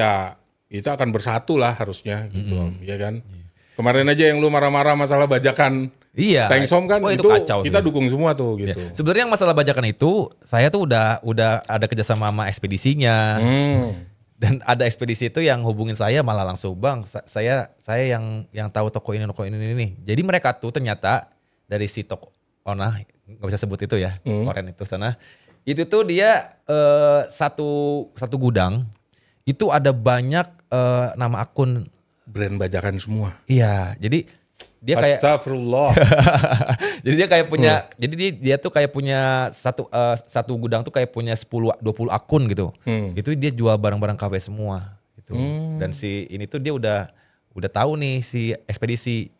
akan bersatu lah harusnya gitu Om. Iya kan. Kemarin aja yang lu marah-marah masalah bajakan. Iya. Tengsom kan itu kita sih. dukung semua tuh gitu. Ya. Sebenarnya yang masalah bajakan itu saya tuh udah ada kerjasama sama ekspedisinya. Dan ada ekspedisi itu yang hubungin saya malah langsung Bang, saya yang tahu toko ini nih. Jadi mereka tuh ternyata dari si toko nggak bisa sebut itu ya, Koren itu sana. Itu tuh dia satu gudang itu ada banyak nama akun brand bajakan semua. Iya, jadi dia kayak Astagfirullah. Jadi dia kayak punya jadi dia tuh kayak punya satu gudang tuh kayak punya 10-20 akun gitu. Itu dia jual barang-barang KW semua gitu. Dan si ini tuh dia udah tahu nih si ekspedisi.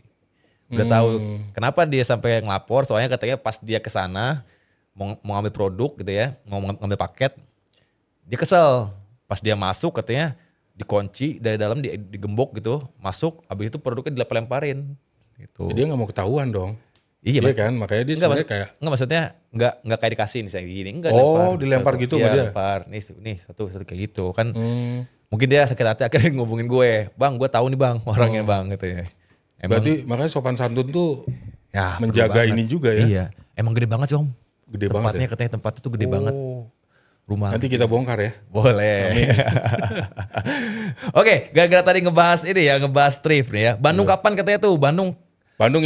Udah tahu kenapa dia sampai ngelapor, soalnya katanya pas dia ke sana mau ngambil produk gitu ya, mau ngambil paket. Dia kesel. Pas dia masuk katanya dikunci dari dalam, digembok gitu, masuk, habis itu produknya dilempar-lemparin gitu. Dia nggak mau ketahuan dong. Iya kan, makanya dia sebenarnya kayak maksudnya nggak kayak dikasih nih saya gini, enggak. Dilempar gitu sama dia. Lempar. Nih satu kayak gitu kan. Mungkin dia sakit hati akhirnya ngubungin gue, Bang, gue tahu nih Bang orangnya Bang gitu ya. Berarti makanya sopan santun tuh ya menjaga ini juga ya. Iya, emang gede banget sih Om. Gede tempatnya banget ya? Katanya tempatnya tuh gede banget. Rumah. Nanti kita bongkar ya. Boleh. Oke, gara-gara tadi ngebahas ini ya, ngebahas thrift nih ya. Bandung kapan katanya tuh? Bandung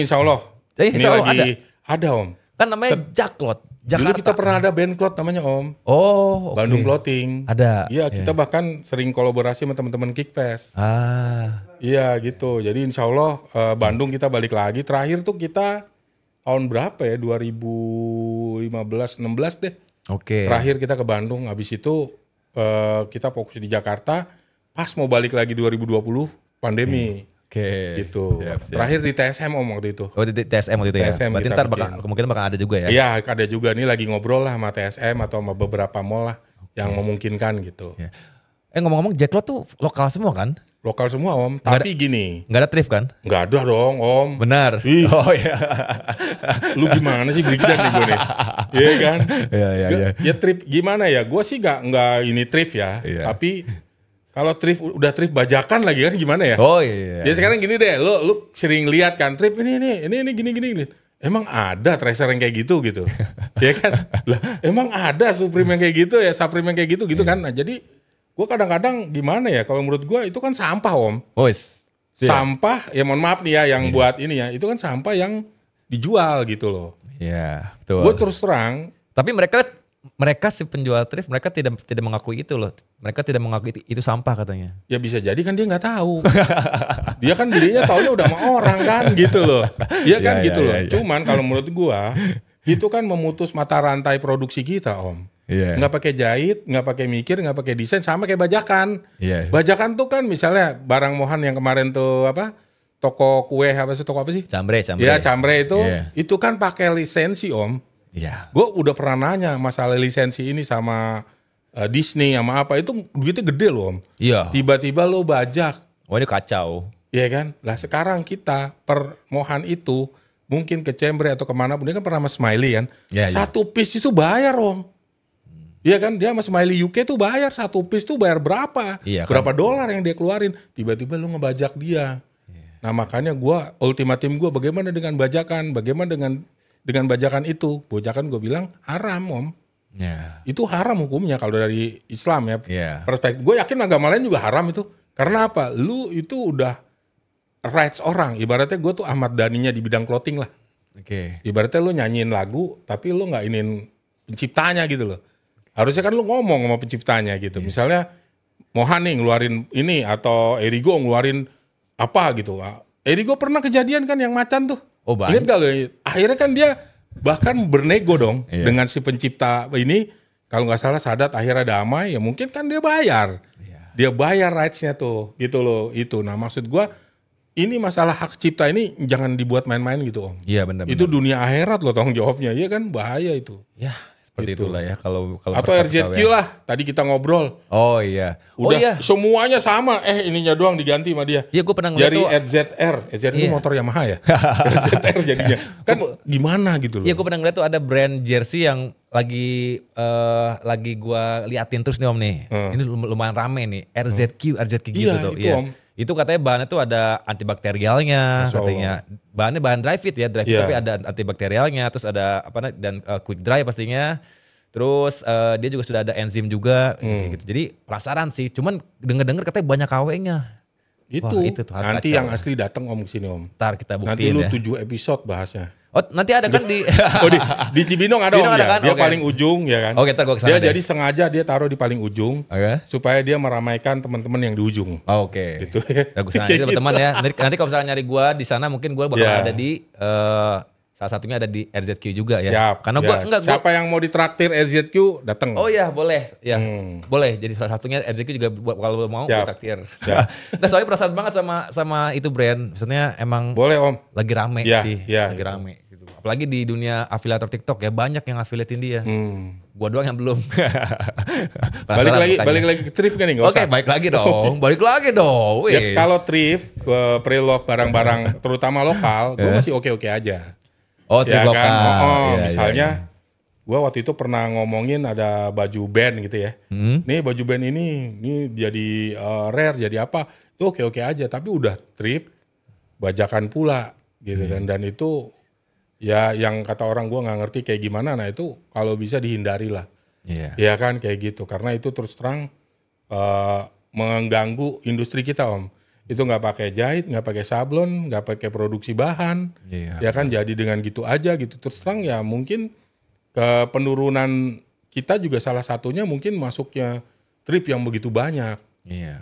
insya Allah. Insya Allah ada Om. Kan namanya Jaklot. Jakarta. Dulu kita pernah ada band cloth namanya Om. Oh, Bandung Clothing. Ada. Iya, kita bahkan sering kolaborasi sama teman-teman Kickfest. Iya gitu. Jadi insya Allah Bandung kita balik lagi. Terakhir tuh kita tahun berapa ya? 2015-16 deh. Oke. Terakhir kita ke Bandung. Habis itu kita fokus di Jakarta. Pas mau balik lagi 2020 pandemi. Oke. Gitu. Siap. Terakhir di TSM Om waktu itu. Oh di TSM waktu itu ya? TSM berarti ntar kemungkinan bakal ada juga ya? Iya ada juga. Nih lagi ngobrol lah sama TSM atau sama beberapa mall lah yang memungkinkan gitu. Ya. Ngomong-ngomong Jaklot tuh lokal semua kan? Lokal semua Om. Tapi gini. Nggak ada thrift kan? Nggak ada dong Om. Benar. Oh iya. Lu gimana sih bikin nih gue nih? Iya kan? Iya. Ya thrift gimana ya? Gue sih nggak ini thrift ya. Iya. Tapi kalau thrift udah thrift bajakan lagi kan gimana ya? Oh iya. Ya sekarang gini deh, lu sering lihat kan thrift ini gini. Emang ada Tracer yang kayak gitu. Ya kan? Lah, emang ada Supreme yang kayak gitu ya, Supreme yang kayak gitu kan. Nah, jadi gue kadang-kadang gimana ya, kalau menurut gue itu kan sampah Om. Sampah, ya mohon maaf nih ya yang buat ini ya, itu kan sampah yang dijual gitu loh. Iya, betul. Gue terus terang. Tapi mereka mereka si penjual thrift mereka tidak mengakui itu loh. Mereka tidak mengakui itu sampah katanya. Ya bisa jadi kan dia nggak tahu. Dia kan dirinya taunya udah sama orang kan gitu loh. Dia kan gitu loh. Cuman kalau menurut gua itu kan memutus mata rantai produksi kita Om. Nggak pakai jahit, nggak pakai mikir, nggak pakai desain, sama kayak bajakan. Bajakan tuh kan misalnya barang Mohan yang kemarin tuh apa? Toko kue toko apa sih? Cambre. Ya Cambre itu kan pakai lisensi Om. Iya. Gue udah pernah nanya masalah lisensi ini sama Disney sama apa itu duitnya gede loh Om. Iya. Tiba-tiba lo bajak. Oh ini kacau. Iya kan? Lah sekarang kita per Mohan itu mungkin ke Cambrai atau kemana pun dia kan pernah sama Smiley kan. Satu piece itu bayar Om. Iya kan? Dia sama Smiley UK tuh bayar satu piece tuh bayar berapa? Iya, berapa dolar yang dia keluarin? Tiba-tiba lo ngebajak dia. Nah makanya ultimatum gue bagaimana dengan bajakan? Bagaimana dengan bajakan itu? Bajakan gue bilang haram Om. Itu haram hukumnya kalau dari Islam ya. Perspektif gue yakin agama lain juga haram itu. Karena apa? Lu itu udah rights orang. Ibaratnya gue tuh Ahmad Dhaninya di bidang clothing lah. Ibaratnya lu nyanyiin lagu tapi lu nggak inin penciptanya gitu loh. Harusnya kan lu ngomong sama penciptanya gitu. Misalnya Mohan nih ngeluarin ini atau Erigo ngeluarin apa gitu. Erigo pernah kejadian kan yang macan tuh. Ingat gak lo? Akhirnya kan dia bahkan bernego dong dengan si pencipta ini. Kalau nggak salah Sadat akhirnya damai, ya mungkin kan dia bayar. Dia bayar rights-nya tuh, gitu loh itu. Nah maksud gua ini masalah hak cipta ini jangan dibuat main-main gitu Om. Iya benar. Itu dunia akhirat loh tanggung jawabnya, iya kan bahaya itu. Ya seperti gitu. Itulah ya kalau atau RZQ lah, tadi kita ngobrol. Oh iya. Udah semuanya sama, ininya doang diganti sama dia. Iya gue pernah ngeliat jadi RZR itu motor Yamaha ya. RZR jadinya. Kan gimana gitu loh. Iya gue pernah ngeliat tuh ada brand jersey yang lagi gue liatin terus nih Om nih. Ini lumayan rame nih. RZQ gitu tuh. Itu, Om. Itu katanya bahannya tuh ada antibakterialnya katanya. Bahannya bahan dry fit ya, tapi ada antibakterialnya, terus ada dan quick dry pastinya. Terus dia juga sudah ada enzim juga gitu. Jadi penasaran sih, cuman denger-denger katanya banyak KW-nya. Itu tuh, nanti yang asli datang Om kesini Om. Ntar kita buktiin nanti lu 7 episode bahasnya. Oh nanti ada kan di di Cibinong ada Om ya. Kan? Dia paling ujung ya kan. Oke, ntar gua kesana dia jadi sengaja dia taruh di paling ujung supaya dia meramaikan teman-teman yang di ujung. Oke. Gitu ya. Gue kesana teman-teman ya. Nanti kalau misalnya nyari gua di sana mungkin gua bakal ada di salah satunya ada di RZQ juga ya. Siap. Karena siapa yang mau ditraktir RZQ datang. Oh iya boleh. Ya. Boleh. Jadi salah satunya RZQ juga kalau mau traktir. Nah, soalnya perasaan banget sama itu brand. Maksudnya emang boleh Om. Lagi rame sih. Lagi rame gitu. Apalagi di dunia afiliator TikTok ya banyak yang afiliatin dia. Gua doang yang belum. balik lagi ke thrift kan nih? Oke, balik lagi dong. Balik lagi dong. Ya, kalau thrift, pre-love barang-barang terutama lokal, gue masih oke-oke aja. Oh, thrift lokal. Kan? Misalnya, gue waktu itu pernah ngomongin ada baju band gitu ya. Nih baju band ini jadi rare, jadi apa? Itu oke-oke aja. Tapi udah thrift, bajakan pula gitu kan. Dan itu ya yang kata orang gue nggak ngerti kayak gimana. Nah itu kalau bisa dihindari lah. Ya kan kayak gitu. Karena itu terus terang mengganggu industri kita Om. Itu nggak pakai jahit, nggak pakai sablon, nggak pakai produksi bahan, ya kan jadi dengan gitu aja gitu. Terus terang ya mungkin ke penurunan kita juga salah satunya mungkin masuknya thrift yang begitu banyak.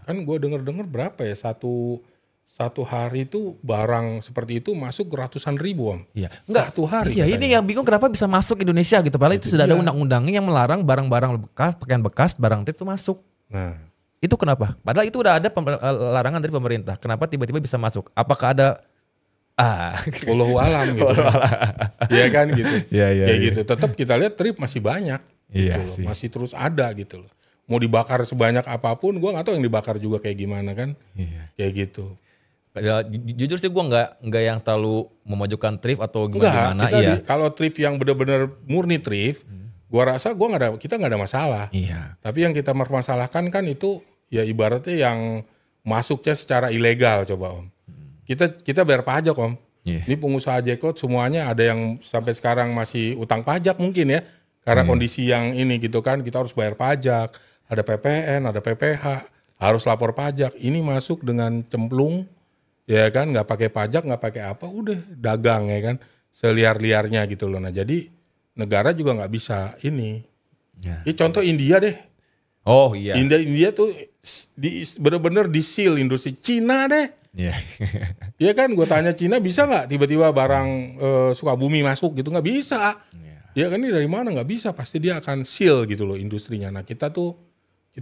Kan gue denger berapa ya satu hari itu barang seperti itu masuk ratusan ribu Om. Satu hari. Iya ini yang bingung kenapa bisa masuk Indonesia gitu. Padahal itu sudah ada undang-undangnya yang melarang barang-barang bekas, pakaian bekas, barang thrift itu masuk. Nah. Itu kenapa? Padahal itu udah ada larangan dari pemerintah. Kenapa tiba-tiba bisa masuk? Apakah ada Wallahu alam gitu. Iya kan gitu. Kayak gitu. Tetap kita lihat thrift masih banyak. Gitu loh. Masih terus ada gitu loh. Mau dibakar sebanyak apapun, gue nggak tahu yang dibakar juga kayak gimana kan. Kayak gitu. Ya, jujur sih gue nggak yang terlalu memojokkan thrift atau gimana. Kalau thrift yang benar-benar murni thrift, gue rasa kita nggak ada masalah. Tapi yang kita permasalahkan kan itu ya ibaratnya yang masuknya secara ilegal coba Om. Kita bayar pajak Om. Ini pengusaha Jacklot semuanya ada yang sampai sekarang masih utang pajak mungkin ya. Karena kondisi yang ini gitu kan kita harus bayar pajak. Ada PPN, ada PPH, harus lapor pajak. Ini masuk dengan cemplung ya kan, nggak pakai pajak, nggak pakai apa, udah dagang ya kan. Seliar-liarnya gitu loh. Nah jadi negara juga nggak bisa ini Ya. Ya, contoh India deh. Oh iya. India tuh bener-bener di seal industri. Cina deh. Iya. Ya kan, gue tanya Cina bisa nggak tiba-tiba barang Sukabumi masuk gitu, nggak bisa. Ya kan, ini dari mana, nggak bisa, pasti dia akan seal gitu loh industrinya. Nah kita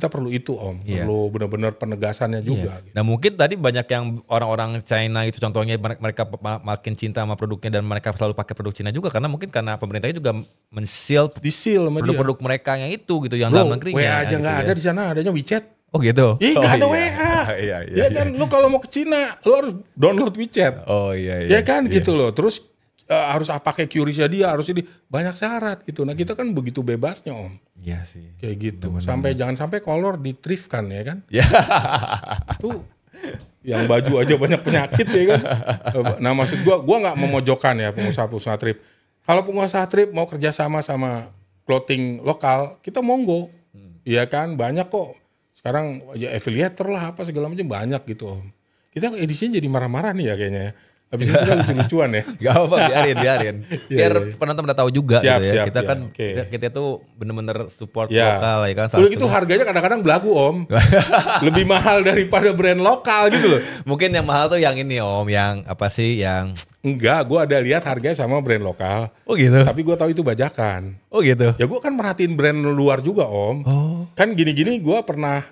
perlu itu Om, perlu benar-benar penegasannya juga. Gitu. Nah mungkin tadi banyak yang orang-orang China itu contohnya mereka makin cinta sama produknya dan mereka selalu pakai produk Cina juga karena mungkin karena pemerintahnya juga men-seal produk-produk mereka yang itu gitu yang dalam negerinya. WA aja gitu nggak ada di sana, adanya WeChat. Oh gitu? Iya nggak ada WA. Ya kan, lu kalau mau ke Cina, lu harus download WeChat. Oh iya. Ya kan gitu loh, terus harus pakai QRIS-nya dia, harus ini banyak syarat gitu. Nah kita kan begitu bebasnya Om. Iya sih. Kayak gitu. Jangan sampai kolor di-thrift-kan ya kan. Ya. Itu yang baju aja banyak penyakit ya kan. Nah maksud gua nggak memojokkan ya pengusaha-pengusaha thrift. Kalau pengusaha thrift mau kerjasama sama clothing lokal, kita monggo. Iya kan, banyak kok. Sekarang ya affiliator lah apa segala macam banyak gitu Om. Kita edisinya jadi marah-marah nih ya kayaknya ya. Habis itu kan lucu-lucuan ya. Gak apa, biarin. Biar penonton udah tahu juga gitu ya. Siap, kita ya, kan kita tuh bener-bener support lokal ya kan. Udah gitu harganya kadang-kadang belagu Om. Lebih mahal daripada brand lokal gitu loh. Mungkin yang mahal tuh yang ini Om, yang apa sih yang... Enggak, gue ada lihat harganya sama brand lokal. Oh gitu? Tapi gue tahu itu bajakan. Oh gitu? Ya gue kan merhatiin brand luar juga Om. Oh. Kan gini-gini gue pernah,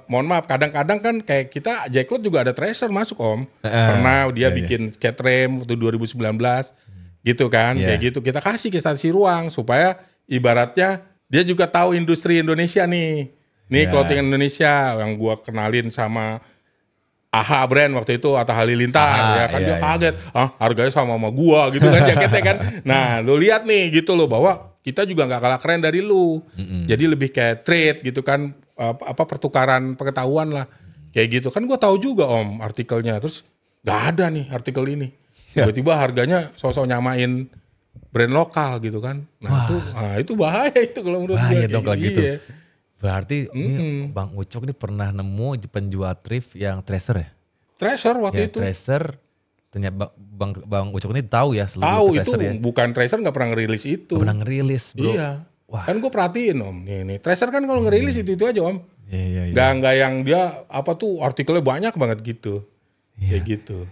mohon maaf, kadang-kadang kan kayak kita Jacklot juga ada tracer masuk Om. Pernah dia bikin skate rem waktu 2019 gitu kan. Kayak gitu kita kasih ruang supaya ibaratnya dia juga tahu industri Indonesia nih. Nih clothing Indonesia yang gue kenalin sama AHA brand waktu itu, Atta Halilintar ya kan, dia kaget, harganya sama gua gitu kan jaketnya kan. Nah lu lihat nih gitu loh bahwa kita juga nggak kalah keren dari lu. Jadi lebih kayak trade gitu kan, pertukaran pengetahuan lah kayak gitu kan. Gua tahu juga Om artikelnya, terus nggak ada nih artikel ini. Tiba-tiba harganya sosok nyamain brand lokal gitu kan. Nah itu bahaya itu kalau menurut gua. Bahaya dong kalau gitu. Iya. Berarti ini Bang Ucok ini pernah nemu penjual thrift yang tracer ya? Tracer waktu itu. Tracer, ternyata Bang Ucok ini tahu ya seluruh tahu itu tracer ya? Bukan tracer nggak pernah ngerilis itu. Gak pernah ngerilis bro. Iya. Wah. Kan gue perhatiin Om. Nih tracer kan kalau ngerilis itu aja Om. Iya. Nggak yang dia artikelnya banyak banget gitu. Kayak gitu.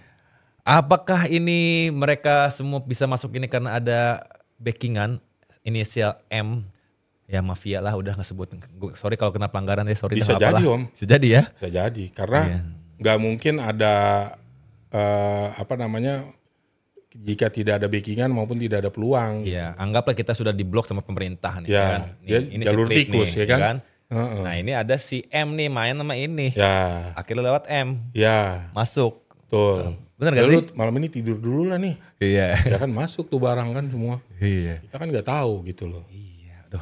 Apakah ini mereka semua bisa masuk ini karena ada backingan inisial M? Ya mafia lah udah ngesebut. Sorry kalau kena pelanggaran ya, sorry. Bisa jadi Om. Bisa jadi ya? Bisa jadi. Karena nggak mungkin ada jika tidak ada backingan maupun tidak ada peluang. Iya, anggaplah kita sudah diblok sama pemerintah nih ya, kan. Ini jalur si tikus nih, ya kan. Nah ini ada si M nih main sama ini. Ya. Akhirnya lewat M. Ya. Masuk. Betul. Bener gak sih? Malam ini tidur dulu lah nih. Iya. Ya kan masuk tuh barang kan semua. Iya. Kita kan nggak tahu gitu loh. Iya, aduh.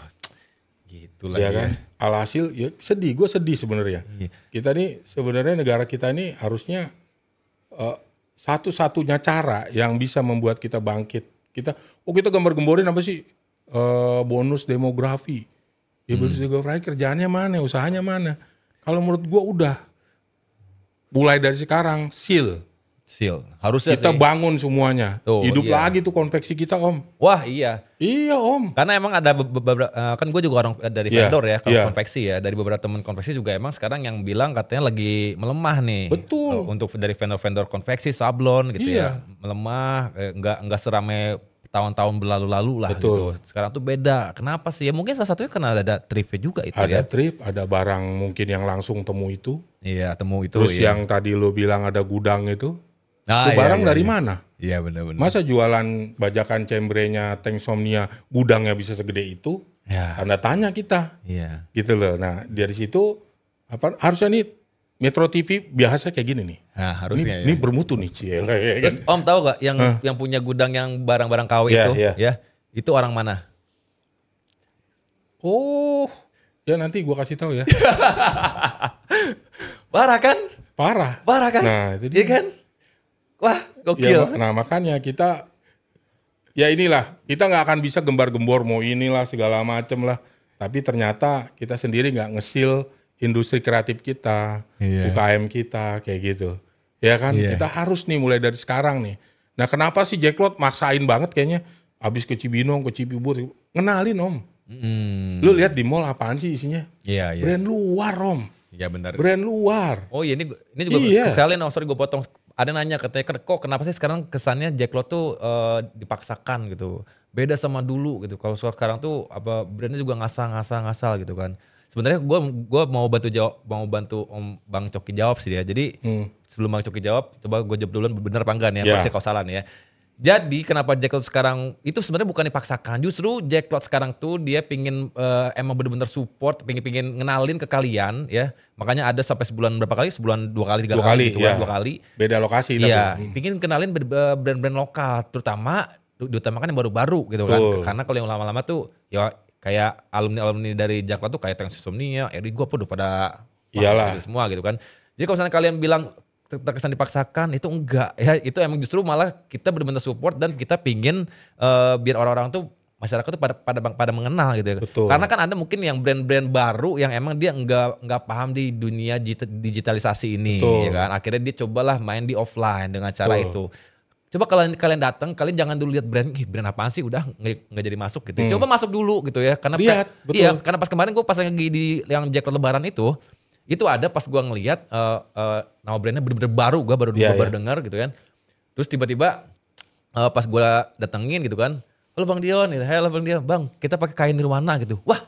Gitu lagi ya kan. Alhasil ya sedih, gue sedih sebenarnya. Iya. Kita nih sebenarnya negara kita ini harusnya satu-satunya cara yang bisa membuat kita bangkit. Kita gambar-gemborin apa sih? Bonus demografi. Ya bonus demografi kerjaannya mana, usahanya mana? Kalau menurut gue udah mulai dari sekarang seal. Harusnya kita bangun semuanya. Tuh, hidup lagi tuh konveksi kita Om. Wah iya. Iya Om. Karena emang ada beberapa, kan gue juga orang dari vendor ya, kalau konveksi ya. Dari beberapa teman konveksi juga emang sekarang yang bilang katanya lagi melemah nih. Betul. Untuk dari vendor-vendor konveksi, sablon gitu ya. Melemah, nggak seramai tahun-tahun berlalu-lalu lah. Betul. Gitu. Sekarang tuh beda. Kenapa sih? Ya mungkin salah satunya karena ada thrift juga itu ada ya. Ada thrift, ada barang mungkin yang langsung temu itu. Iya temu itu. Terus yang tadi lo bilang ada gudang itu. Itu barang dari mana? Iya benar-benar. Masa jualan bajakan cembrenya Tanksomnia gudangnya bisa segede itu? Ya. Tanda tanya kita. Iya. Gitu loh. Nah dari situ harusnya nih Metro TV biasa kayak gini nih. Nah harusnya ini bermutu nih Ciel. Terus Om tahu gak yang punya gudang yang barang-barang KW itu? Ya, itu orang mana? Oh, ya nanti gua kasih tahu ya. Parah kan? Parah kan? Nah itu dia. Iya kan? Wah, gokil. Ya, nah makanya kita, ya inilah, kita nggak akan bisa gembar-gembor mau inilah segala macem lah. Tapi ternyata kita sendiri nggak ngesil industri kreatif kita, UKM kita kayak gitu. Ya kan, kita harus nih mulai dari sekarang nih. Nah kenapa sih Jacklot maksain banget kayaknya, abis ke Cibinong, ke Cibubur, ngenalin Om. Lu lihat di mall apaan sih isinya? Iya, iya. Brand luar, Om. Iya benar. Brand luar. Oh iya, ini juga sekalian, sorry gue potong. Ada nanya katanya, kok kenapa sih sekarang kesannya Jack Lot tuh dipaksakan gitu. Beda sama dulu gitu. Kalau sekarang tuh apa brandnya juga ngasal gitu kan. Sebenarnya gue mau bantu Om Bang Coki jawab sih dia. Jadi sebelum Bang Coki jawab, coba gue jawab duluan bener apa enggak nih ya. Pasti kau salah nih ya. Jadi kenapa Jack Lot sekarang itu sebenarnya bukan dipaksakan. Justru Jack Lot sekarang tuh dia pingin emang bener-bener support, pingin ngenalin ke kalian ya. Makanya ada sampai sebulan berapa kali? Sebulan 2 kali 3 kali gitu kan, 2 kali. Beda lokasi Iya, pingin kenalin brand-brand lokal, terutama diutamakan yang baru-baru gitu kan. Karena kalau yang lama-lama tuh ya kayak alumni dari Jack Lot tuh kayak Thanks Insomnia, Eri gua udah pada iyalah semua gitu kan. Jadi kalau misalnya kalian bilang terkesan dipaksakan, itu enggak ya, itu emang justru malah kita benar-benar support dan kita pingin biar orang-orang tuh masyarakat tuh pada mengenal gitu ya. Betul. Karena kan ada mungkin yang brand-brand baru yang emang dia enggak paham di dunia digitalisasi ini. Betul. Ya kan. Akhirnya dia cobalah main di offline dengan cara itu. Coba kalian datang, kalian jangan dulu lihat brand apaan sih, udah nggak jadi masuk gitu. Coba masuk dulu gitu ya. Karena lihat, betul. Iya, karena pas kemarin gue pas lagi di yang Jack Lot Lebaran itu ada pas gue ngeliat nama brandnya bener-bener baru, gue baru dengar gitu kan. Terus tiba-tiba pas gue datengin gitu kan, halo Bang Dion, halo Bang Dion, Bang kita pakai kain Nirwana gitu. Wah,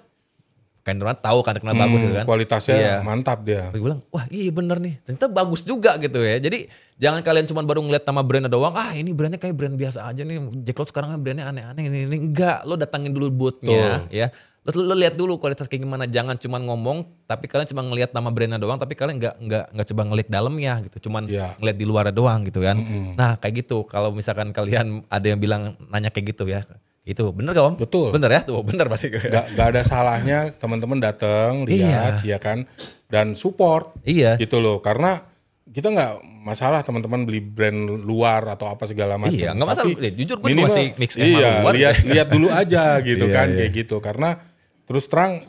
kain Nirwana tahu kan terkenal bagus gitu kan. Kualitasnya mantap dia. Gue bilang, wah iya bener nih, ternyata bagus juga gitu ya. Jadi jangan kalian cuma baru ngeliat nama brandnya doang, ini brandnya kayak brand biasa aja nih. Jack Lot sekarang brandnya aneh-aneh ini. Enggak, lo datangin dulu boothnya ya. Lo lihat dulu kualitas kayak gimana, jangan cuma ngomong tapi kalian cuma ngelihat nama brandnya doang tapi kalian nggak coba ngelihat dalamnya gitu, cuman ngelihat di luarnya doang gitu kan. Nah kayak gitu, kalau misalkan kalian ada yang bilang nanya kayak gitu ya, itu bener gak Om? Betul. Bener ya, tuh bener pasti. Gak ada salahnya teman-teman datang lihat ya kan, dan support gitu loh, karena kita nggak masalah teman-teman beli brand luar atau apa segala macam. Iya nggak masalah, jujur gue minimal, masih mix luar. lihat dulu aja gitu kan kayak gitu, karena terus terang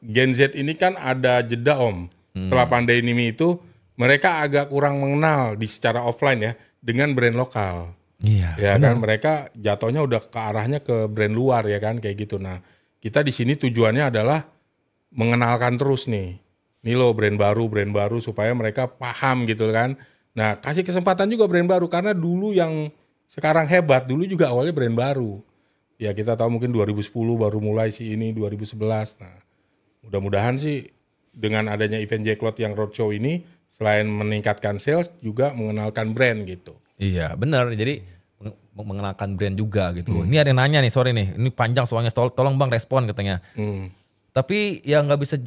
Gen Z ini kan ada jeda Om. Setelah pandemi itu mereka agak kurang mengenal di secara offline ya dengan brand lokal. Iya. Ya kan mereka jatuhnya udah ke arahnya ke brand luar ya kan kayak gitu. Nah, kita di sini tujuannya adalah mengenalkan terus nih. Nih loh brand baru supaya mereka paham gitu kan. Nah, kasih kesempatan juga brand baru karena dulu yang sekarang hebat dulu juga awalnya brand baru. Ya kita tahu mungkin 2010 baru mulai sih ini 2011. Nah mudah-mudahan sih dengan adanya event Jack Lot yang roadshow ini selain meningkatkan sales juga mengenalkan brand gitu. Iya benar, jadi mengenalkan brand juga gitu. Ini ada yang nanya nih, sorry nih, ini panjang soalnya, tolong Bang respon katanya. Tapi ya nggak bisa,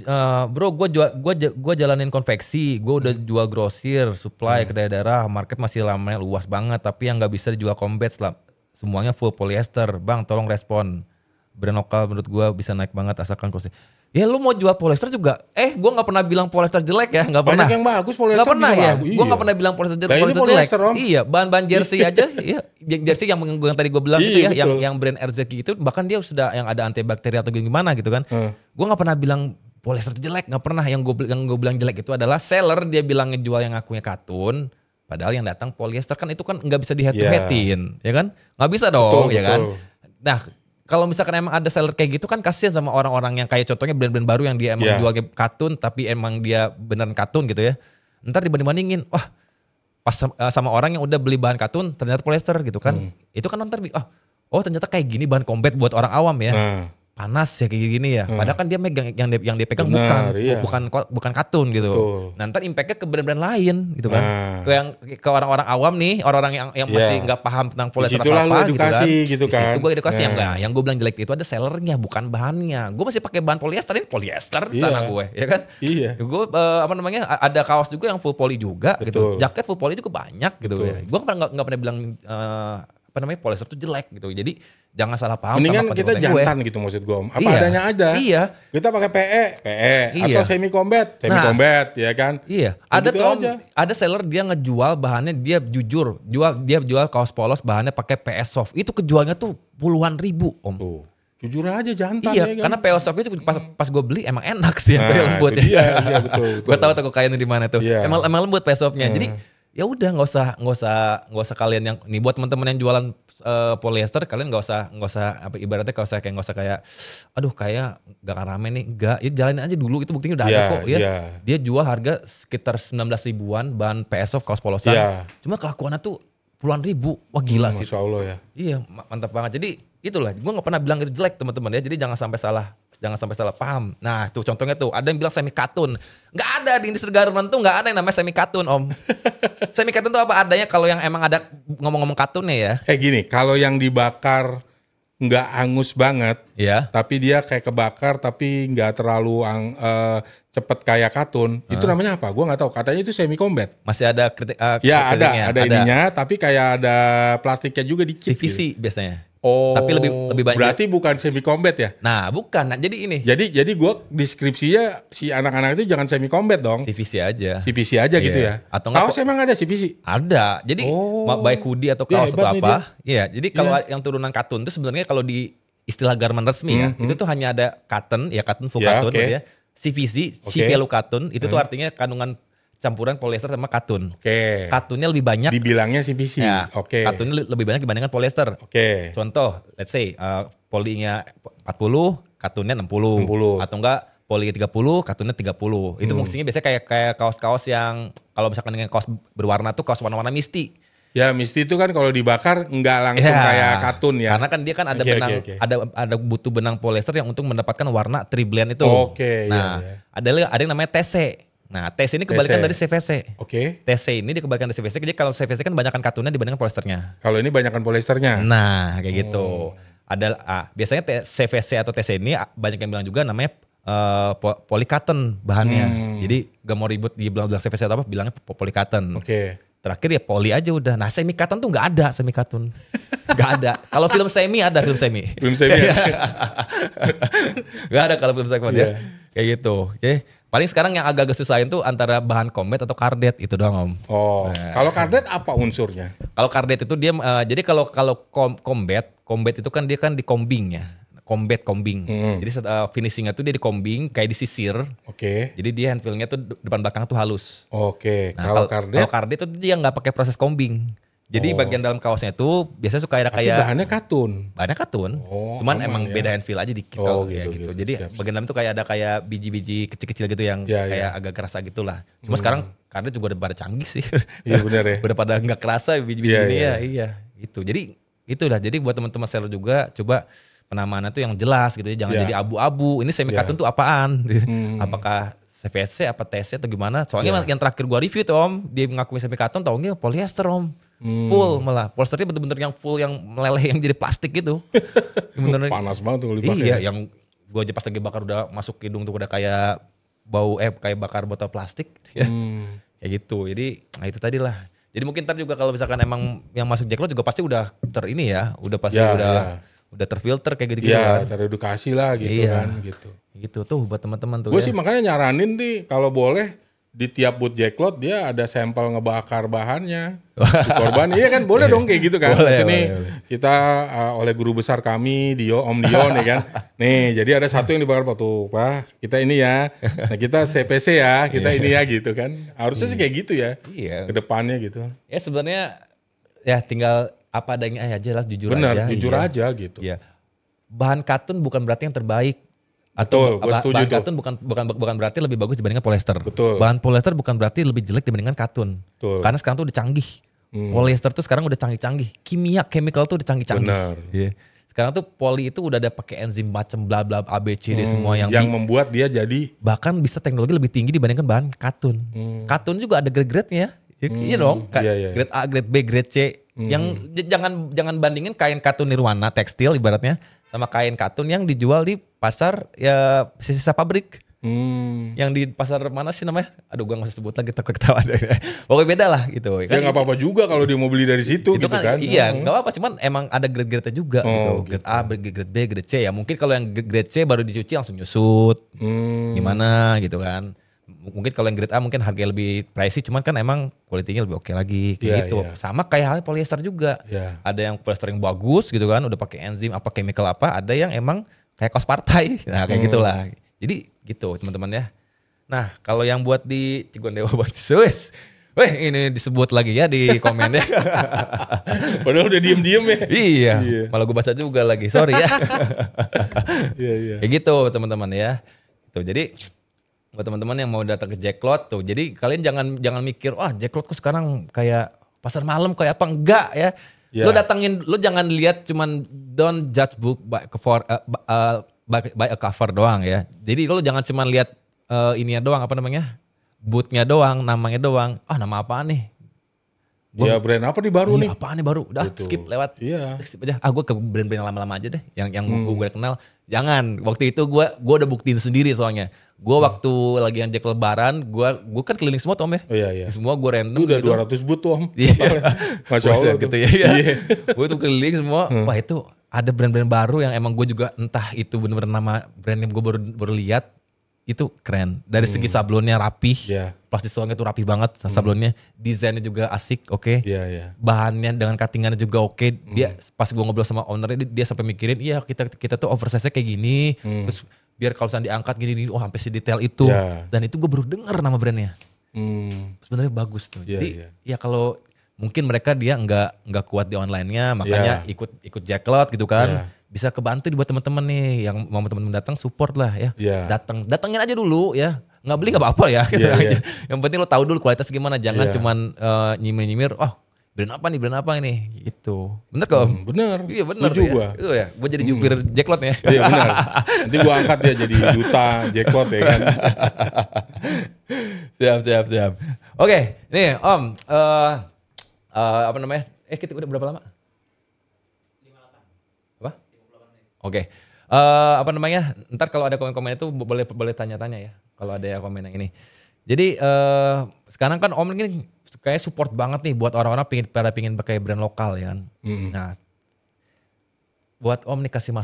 bro gue jalanin konveksi, gue udah jual grosir, supply ke daerah, market masih lamanya luas banget, tapi yang nggak bisa dijual combat lah. Semuanya full polyester, Bang tolong respon. Brand lokal menurut gue bisa naik banget asalkan kosnya. Ya lu mau jual polyester juga, gue gak pernah bilang polyester jelek ya, gak pernah. Banyak yang bagus polyester. Gak pernah ya, gue gak pernah bilang polyester jelek. Om. Iya, bahan-bahan jersey aja, jersey yang tadi gue bilang gitu ya, yang brand RZK itu, bahkan dia sudah yang ada antibakteri atau gimana gitu kan. Gue gak pernah bilang polyester jelek, gak pernah. Yang gue bilang jelek itu adalah seller, dia bilang ngejual yang akunya katun. Padahal yang datang polyester kan itu kan nggak bisa di head to headin, ya kan? Nggak bisa dong, ya kan? Nah, kalau misalkan emang ada seller kayak gitu kan kasihan sama orang-orang yang kayak contohnya brand-brand baru yang dia emang jualnya katun tapi emang dia beneran katun gitu ya. Ntar dibanding-bandingin, wah pas sama orang yang udah beli bahan katun ternyata polyester gitu kan. Itu kan ntar ternyata kayak gini bahan combat buat orang awam ya. Panas ya kayak gini ya. Padahal kan dia megang yang dia pegang bukan katun gitu. Nah, ntar impactnya ke brand-brand lain gitu kan. Ke orang-orang awam nih, orang-orang yang masih nggak paham tentang polyester apa gitu kan. Itu gue edukasi yang gue bilang jelek itu ada sellernya bukan bahannya. Gue masih pakai bahan polyester, ini polyester di tanah gue, ya kan? Iya. Gue ada kaos juga yang full poly juga gitu. Jaket full poly juga banyak gitu ya. Gue nggak pernah bilang polyester itu jelek gitu. Jadi jangan salah paham. Mendingan sama kita jantan gitu maksud gue Om. Apa adanya aja. Iya. Kita pakai PE atau semi combat ya kan. Iya. Ada seller dia ngejual bahannya, dia jujur jual kaos polos bahannya pakai PS soft. Itu kejualnya tuh puluhan ribu Om. Tuh. Jujur aja jantan ya kan? Karena PS soft itu pas gue beli emang enak sih lembut ya. Iya betul. Gue tahu toko kainnya di mana tuh. Emang lembut PS softnya. Jadi ya udah nggak usah kalian yang nih buat teman-teman yang jualan polyester kalian nggak usah apa ibaratnya nggak usah kayak aduh kayak gak akan rame nih, enggak, ya jalanin aja dulu, itu buktinya udah ada kok ya. Dia jual harga sekitar 19 ribuan bahan PSO kaos polosan. Cuma kelakuannya tuh puluhan ribu. Wah gila sih. Masya Allah ya. Iya, mantap banget. Jadi itulah, gue gak pernah bilang itu jelek teman-teman ya. Jadi jangan sampai salah paham. Nah tuh contohnya tuh ada yang bilang semi katun. Nggak ada di industri garment tuh, nggak ada yang namanya semi katun om. Semi katun tuh apa adanya kalau yang emang ada ngomong-ngomong katunnya ya. Gini, kalau yang dibakar nggak angus banget, ya, tapi dia kayak kebakar tapi nggak terlalu cepet kayak katun, itu namanya apa? Gue nggak tahu. Katanya itu semi combat. Masih ada kritik? Ya ada ininya, tapi kayak ada plastiknya juga dikit. CVC gitu biasanya. Oh, tapi lebih banyak. Berarti bukan semi combat ya? Nah, bukan. Nah, jadi ini. Jadi gue deskripsinya si anak-anak itu jangan semi combat dong. CVC aja. CVC aja gitu ya. Atau kaos emang ada CVC? Ada. Jadi baik hoodie atau kaos atau apa. Iya, jadi kalau yang turunan katun itu sebenarnya kalau di istilah garment resmi ya, itu tuh hanya ada cotton, ya cotton full cotton ya. CVC, C-value cotton, itu tuh artinya kandungan campuran polyester sama katun. Katunnya lebih banyak. Dibilangnya CVC. Ya, katunnya lebih banyak dibandingkan polyester. Contoh, let's say polinya 40, katunnya 60. Atau enggak poli 30, katunnya 30. Itu fungsinya biasanya kayak kaos-kaos yang kalau misalkan dengan kaos berwarna tuh kaos warna-warna misty. Ya misty itu kan kalau dibakar nggak langsung kayak katun ya. Karena kan dia kan ada benang, ada butuh benang polyester yang untuk mendapatkan warna tri-blend itu. Nah, ada yang namanya TC. Nah, TC ini kebalikan dari CVC. TC ini dikebalikan dari CVC. Jadi kalau CVC kan banyakkan katunnya dibandingkan polyesternya. Kalau ini banyakkan polyesternya. Nah, kayak gitu. Biasanya CVC atau TC ini banyak yang bilang juga namanya polycotton bahannya. Jadi gak mau ribut dibilang CVC atau apa, bilangnya polycotton. Terakhir ya poli aja udah. Nah, semi cotton tuh nggak ada semi cotton. Nggak ada. Kalau film semi ada film semi. Film semi. Nggak ada kalau film semi ya. Kayak gitu. Paling sekarang yang agak-agak susahin tuh antara bahan combat atau kardet itu doang om. Kalau kardet apa unsurnya? Kalau kardet itu dia jadi kalau combat itu kan dia kan di combing ya. Combing. Jadi finishingnya tuh dia di combing kayak disisir. Jadi dia handfilnya tuh depan belakang tuh halus. Nah, kalau kardet itu dia nggak pakai proses combing. Jadi bagian dalam kaosnya itu biasanya suka ada kayak bahannya katun. Cuman emang beda handfeel aja dikit gitu. Jadi bagian dalam itu kayak ada kayak biji-biji kecil-kecil gitu yang kayak agak kerasa gitulah. Cuma sekarang karena juga udah pada canggih sih. Iya benar ya. Udah pada nggak kerasa biji-biji ini ya. Itu. Jadi itulah. Jadi buat teman-teman seller juga coba penamaannya tuh yang jelas gitu ya. Jangan jadi abu-abu. Ini semi katun tuh apaan? Apakah CVC apa TC atau gimana? Soalnya yang terakhir gua review tuh om, dia mengakui semi katun, taunya polyester om. Full malah. Polyesternya bener-bener yang full yang meleleh yang jadi plastik gitu. Panas banget tuh dipakai. Iya, yang gue aja pas lagi bakar udah masuk hidung tuh udah kayak bau kayak bakar botol plastik ya. Kayak gitu. Jadi nah itu tadi lah. Jadi mungkin ntar juga kalau misalkan emang yang masuk Jacklot juga pasti udah udah terfilter kayak gitu-gitu kan. Teredukasi lah gitu kan gitu. Gitu tuh buat teman-teman tuh. Gue sih makanya nyaranin nih kalau boleh di tiap booth Jacklot dia ada sampel ngebakar bahannya. Korban iya kan boleh dong kayak gitu kan. Boleh. Kita oleh guru besar kami Om Dio nih kan. Nih jadi ada satu yang dibakar tuh Pak. Kita ini ya. Nah kita CPC ya. Kita ini ya gitu kan. Harusnya sih kayak gitu ya. Iya. Kedepannya gitu. Ya sebenarnya ya tinggal apa adanya aja lah jujur aja. Bener jujur aja gitu. Iya. Bahan katun bukan berarti yang terbaik. Atau bahan katun bukan berarti lebih bagus dibandingkan polyester. Betul. Bahan polyester bukan berarti lebih jelek dibandingkan katun. Betul. Karena sekarang tuh udah canggih. Polyester tuh sekarang udah canggih-canggih. Chemical tuh udah canggih-canggih. Benar. Yeah. Sekarang tuh poli itu udah ada pakai enzim macam bla bla ABCD semua yang membuat dia jadi bahkan bisa teknologi lebih tinggi dibandingkan bahan katun. Katun juga ada grade-grade-nya. Iya dong. Grade A, grade B, grade C. Yang jangan bandingin kain katun nirwana tekstil ibaratnya sama kain katun yang dijual di pasar ya sisa pabrik. Yang di pasar mana sih namanya? Aduh gue gak usah sebut lagi takut ketawa. Pokoknya beda lah gitu. Ya gak apa-apa juga kalau dia mau beli dari situ gitu kan. Iya gak apa-apa cuman emang ada grade-grade juga gitu. Grade A, grade B, grade C ya. Mungkin kalau yang grade C baru dicuci langsung nyusut. Gimana gitu kan. Mungkin kalau yang grade A mungkin harganya lebih pricey, cuman kan emang kualitinya lebih oke lagi kayak gitu. Sama kayak halnya polyester juga. Ada yang polyester yang bagus gitu kan, udah pakai enzim apa chemical apa, ada yang emang kayak kaos partai. Nah, kayak gitulah. Jadi gitu, teman-teman ya. Nah, kalau yang buat di Cigondewa buat Swiss, Weh ini disebut lagi ya di komen ya. Padahal udah diem-diem ya. Iya, malah gue baca juga lagi, sorry ya. Iya. Kayak gitu teman-teman ya. Tuh jadi buat teman-teman yang mau datang ke Jacklot tuh, jadi kalian jangan mikir, wah Jacklot kok sekarang kayak pasar malam kayak apa, enggak ya. Lo datangin, lo jangan lihat cuman don't judge book by a cover doang ya. Jadi lo jangan cuman lihat ininya doang, apa namanya, bootnya doang, namanya doang. Ah nama apaan nih? Ya brand apa nih baru nih? Apaan nih baru? Udah Gitu. skip lewat. Iya. Skip aja. Gue ke brand-brand yang lama-lama aja deh. Yang gue kenal. Jangan. Waktu itu gue udah buktiin sendiri soalnya. Gue waktu lagi yang Jack Lebaran, gue kan keliling semua tuh Om ya. Oh iya. Semua gue random. Udah gitu. 200 boot tuh Om. Iya. Masya Allah tuh. Gitu ya. Gue tuh keliling semua. Wah itu ada brand-brand baru yang emang gue juga entah itu bener-bener nama brand yang gue baru lihat. Itu keren. Dari segi sablonnya rapih. Plastik solongnya tuh rapih banget sablonnya. Desainnya juga asik, oke. Bahannya dengan cuttingannya juga oke. Dia pas gue ngobrol sama ownernya dia sampai mikirin, iya kita tuh oversize-nya kayak gini. Terus biar kalau misalnya diangkat gini, oh sampai sedetail itu. Dan itu gue baru denger nama brandnya. Sebenarnya bagus tuh. Jadi ya kalau mungkin mereka dia nggak kuat di online-nya, makanya ikut Jacklot gitu kan. Bisa kebantu buat teman-teman nih yang mau teman-teman datang, support lah ya. Datangin aja dulu ya. Nggak beli nggak apa-apa ya gitu aja. Yang penting lo tahu dulu kualitas gimana, jangan cuman nyimir-nyimir, oh brand apa ini gitu. Bener kok Om? Bener. Iya bener Setuju ya. gua. Itu ya. Gue jadi jupir Jacklot ya. Iya bener. Nanti gue angkat dia jadi duta Jacklot ya kan. Siap. Oke, nih Om. Apa namanya? Kita udah berapa lama? 58. Apa? 58 menit. Oke. Apa namanya? Ntar kalau ada komen-komen itu boleh tanya-tanya ya. Kalau ada yang komen yang ini. Jadi sekarang kan Om ini kayak support banget nih buat orang-orang pingin pakai brand lokal ya kan. Nah, buat Om nih kasih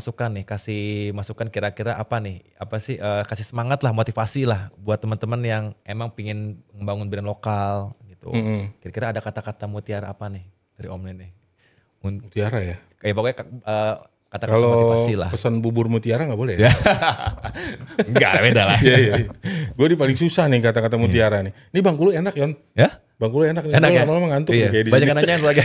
masukan kira-kira apa nih? Apa sih kasih semangat lah, motivasi lah buat teman-teman yang emang pingin membangun brand lokal gitu. Kira-kira ada kata-kata mutiara apa nih dari Om ini? Mutiara ya? Kayak pokoknya kata-kata motivasi lah. Kalau pesan bubur mutiara gak boleh ya? Enggak, beda lah. Iya. Gue di paling susah nih kata-kata mutiara nih. Ini bangku lu enak Yon. Ya? Bangku lu enak nih. Enak ya? Lama-lama ngantuk iya. nih kayak di banyak sini. nanya lagi.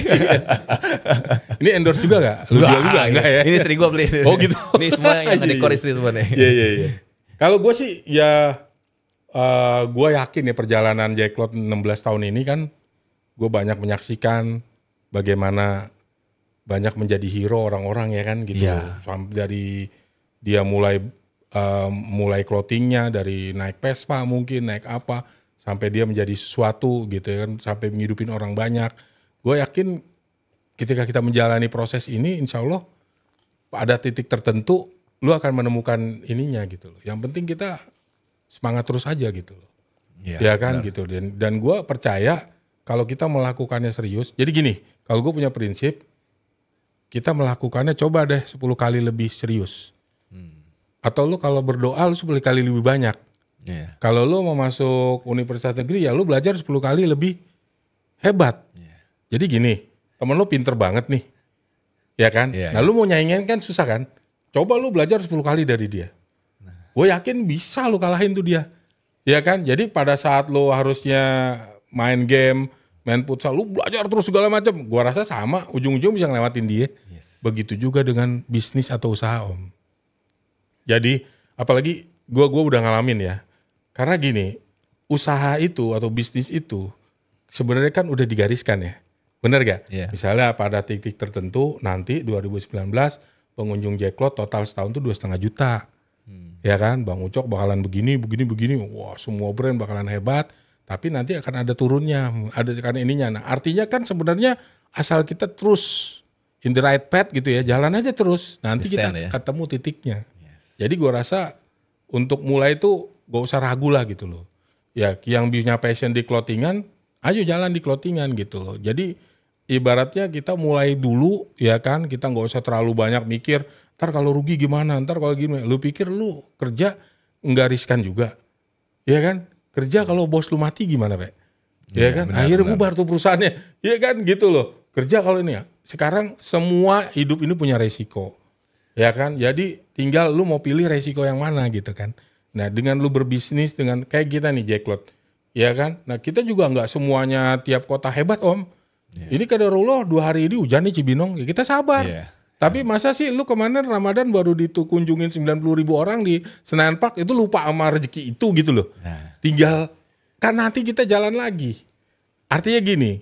Ini endorse juga gak? Lu jual juga enggak ya? Ini istri gue beli. Oh gitu. Ini semua yang dekor istri semua nih. Iya. Kalau gue sih ya gue yakin ya perjalanan Jacklot 16 tahun ini kan gue banyak menyaksikan bagaimana banyak menjadi hero orang-orang ya kan gitu. Sampai dari dia mulai clothingnya, dari naik Vespa mungkin, naik apa, sampai dia menjadi sesuatu gitu kan, sampai menghidupin orang banyak. Gue yakin ketika kita menjalani proses ini, insya Allah pada titik tertentu lu akan menemukan ininya gitu loh. Yang penting kita semangat terus aja gitu loh. Ya kan benar. Gitu. Dan gue percaya kalau kita melakukannya serius, jadi gini, kalau gue punya prinsip, kita melakukannya coba deh 10 kali lebih serius. Atau lu kalau berdoa lu 10 kali lebih banyak. Kalau lu mau masuk universitas negeri ya lu belajar 10 kali lebih hebat. Jadi gini, temen lu pinter banget nih. Ya kan? Nah lu mau nyaingin kan susah kan? Coba lu belajar 10 kali dari dia. Gue yakin bisa lu kalahin tuh dia. Ya kan? Jadi pada saat lu harusnya main game, main futsal, lu belajar terus segala macam. Gua rasa sama, ujung-ujung bisa ngelewatin dia. Begitu juga dengan bisnis atau usaha Om. Jadi apalagi gua udah ngalamin ya. Karena gini, usaha itu atau bisnis itu sebenarnya kan udah digariskan ya. Bener gak? Misalnya pada titik tertentu nanti 2019 pengunjung Jacklot total setahun tuh 2,5 juta. Ya kan? Bang Ucok bakalan begini. Wah semua brand bakalan hebat. Tapi nanti akan ada turunnya, ada karena ininya. Nah artinya kan sebenarnya asal kita terus in the right path gitu ya, jalan aja terus. Nanti kita ketemu titiknya. Jadi gua rasa untuk mulai itu gak usah ragu lah gitu loh. Ya yang punya passion di clothingan, ayo jalan di clothingan gitu loh. Jadi ibaratnya kita mulai dulu ya kan, kita gak usah terlalu banyak mikir, ntar kalau rugi gimana, ntar kalau gimana. Lu pikir lu kerja nggak riskan juga, ya kan? Kerja kalau bos lu mati gimana, Pak? Ya kan? Akhirnya bubar tuh perusahaannya. Ya kan gitu loh. Kerja kalau ini ya. Sekarang semua hidup ini punya resiko. Ya kan? Jadi tinggal lu mau pilih resiko yang mana gitu kan. Nah dengan lu berbisnis dengan kayak kita nih Jacklot. Ya kan? Nah kita juga nggak semuanya tiap kota hebat Om. Ini kadarullah 2 hari ini hujan nih Cibinong, ya kita sabar. Tapi masa sih lu kemarin Ramadan baru kunjungin 90.000 orang di Senayan Park itu lupa sama rezeki itu gitu loh. Tinggal kan nanti kita jalan lagi. Artinya gini,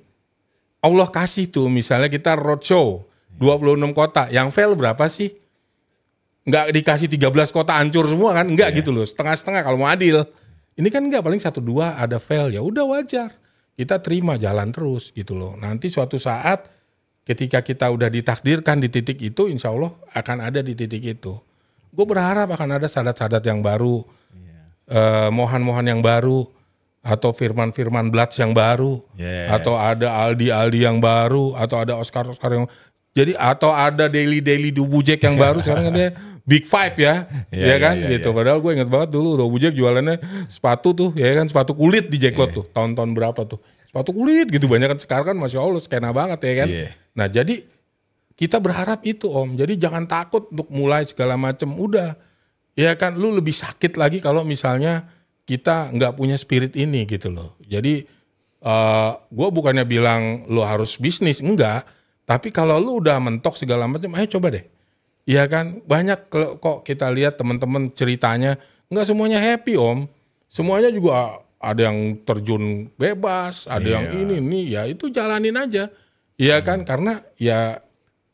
Allah kasih tuh misalnya kita roadshow 26 kota, yang fail berapa sih? Nggak dikasih 13 kota hancur semua kan? Enggak gitu loh, setengah-setengah kalau mau adil. Ini kan enggak, paling 1-2 ada fail, ya udah wajar. Kita terima jalan terus gitu loh. Nanti suatu saat ketika kita udah ditakdirkan di titik itu, insya Allah akan ada di titik itu. Gue berharap akan ada sadat-sadat yang baru, mohan-mohan yang baru, atau Firman Blats yang baru, atau ada Aldi yang baru, atau ada Oscar yang jadi, atau ada Daily Dubujek yang baru. Sekarang ada Big Five ya, ya kan gitu. Padahal gue inget banget dulu Dubujek jualannya sepatu tuh, ya kan, sepatu kulit di Jacklot tuh, tahun-tahun berapa tuh, sepatu kulit gitu banyak kan. Sekarang kan masya Allah skena banget ya kan. Nah jadi kita berharap itu Om, jadi jangan takut untuk mulai segala macam. Udah, ya kan, lu lebih sakit lagi kalau misalnya kita nggak punya spirit ini gitu loh. Jadi gue bukannya bilang lu harus bisnis, enggak. Tapi kalau lu udah mentok segala macam, ayo coba deh. Iya kan, banyak kok kita lihat teman-teman ceritanya, nggak semuanya happy Om. Semuanya juga ada yang terjun bebas, ada yang ini, ya itu jalanin aja. Iya kan, karena ya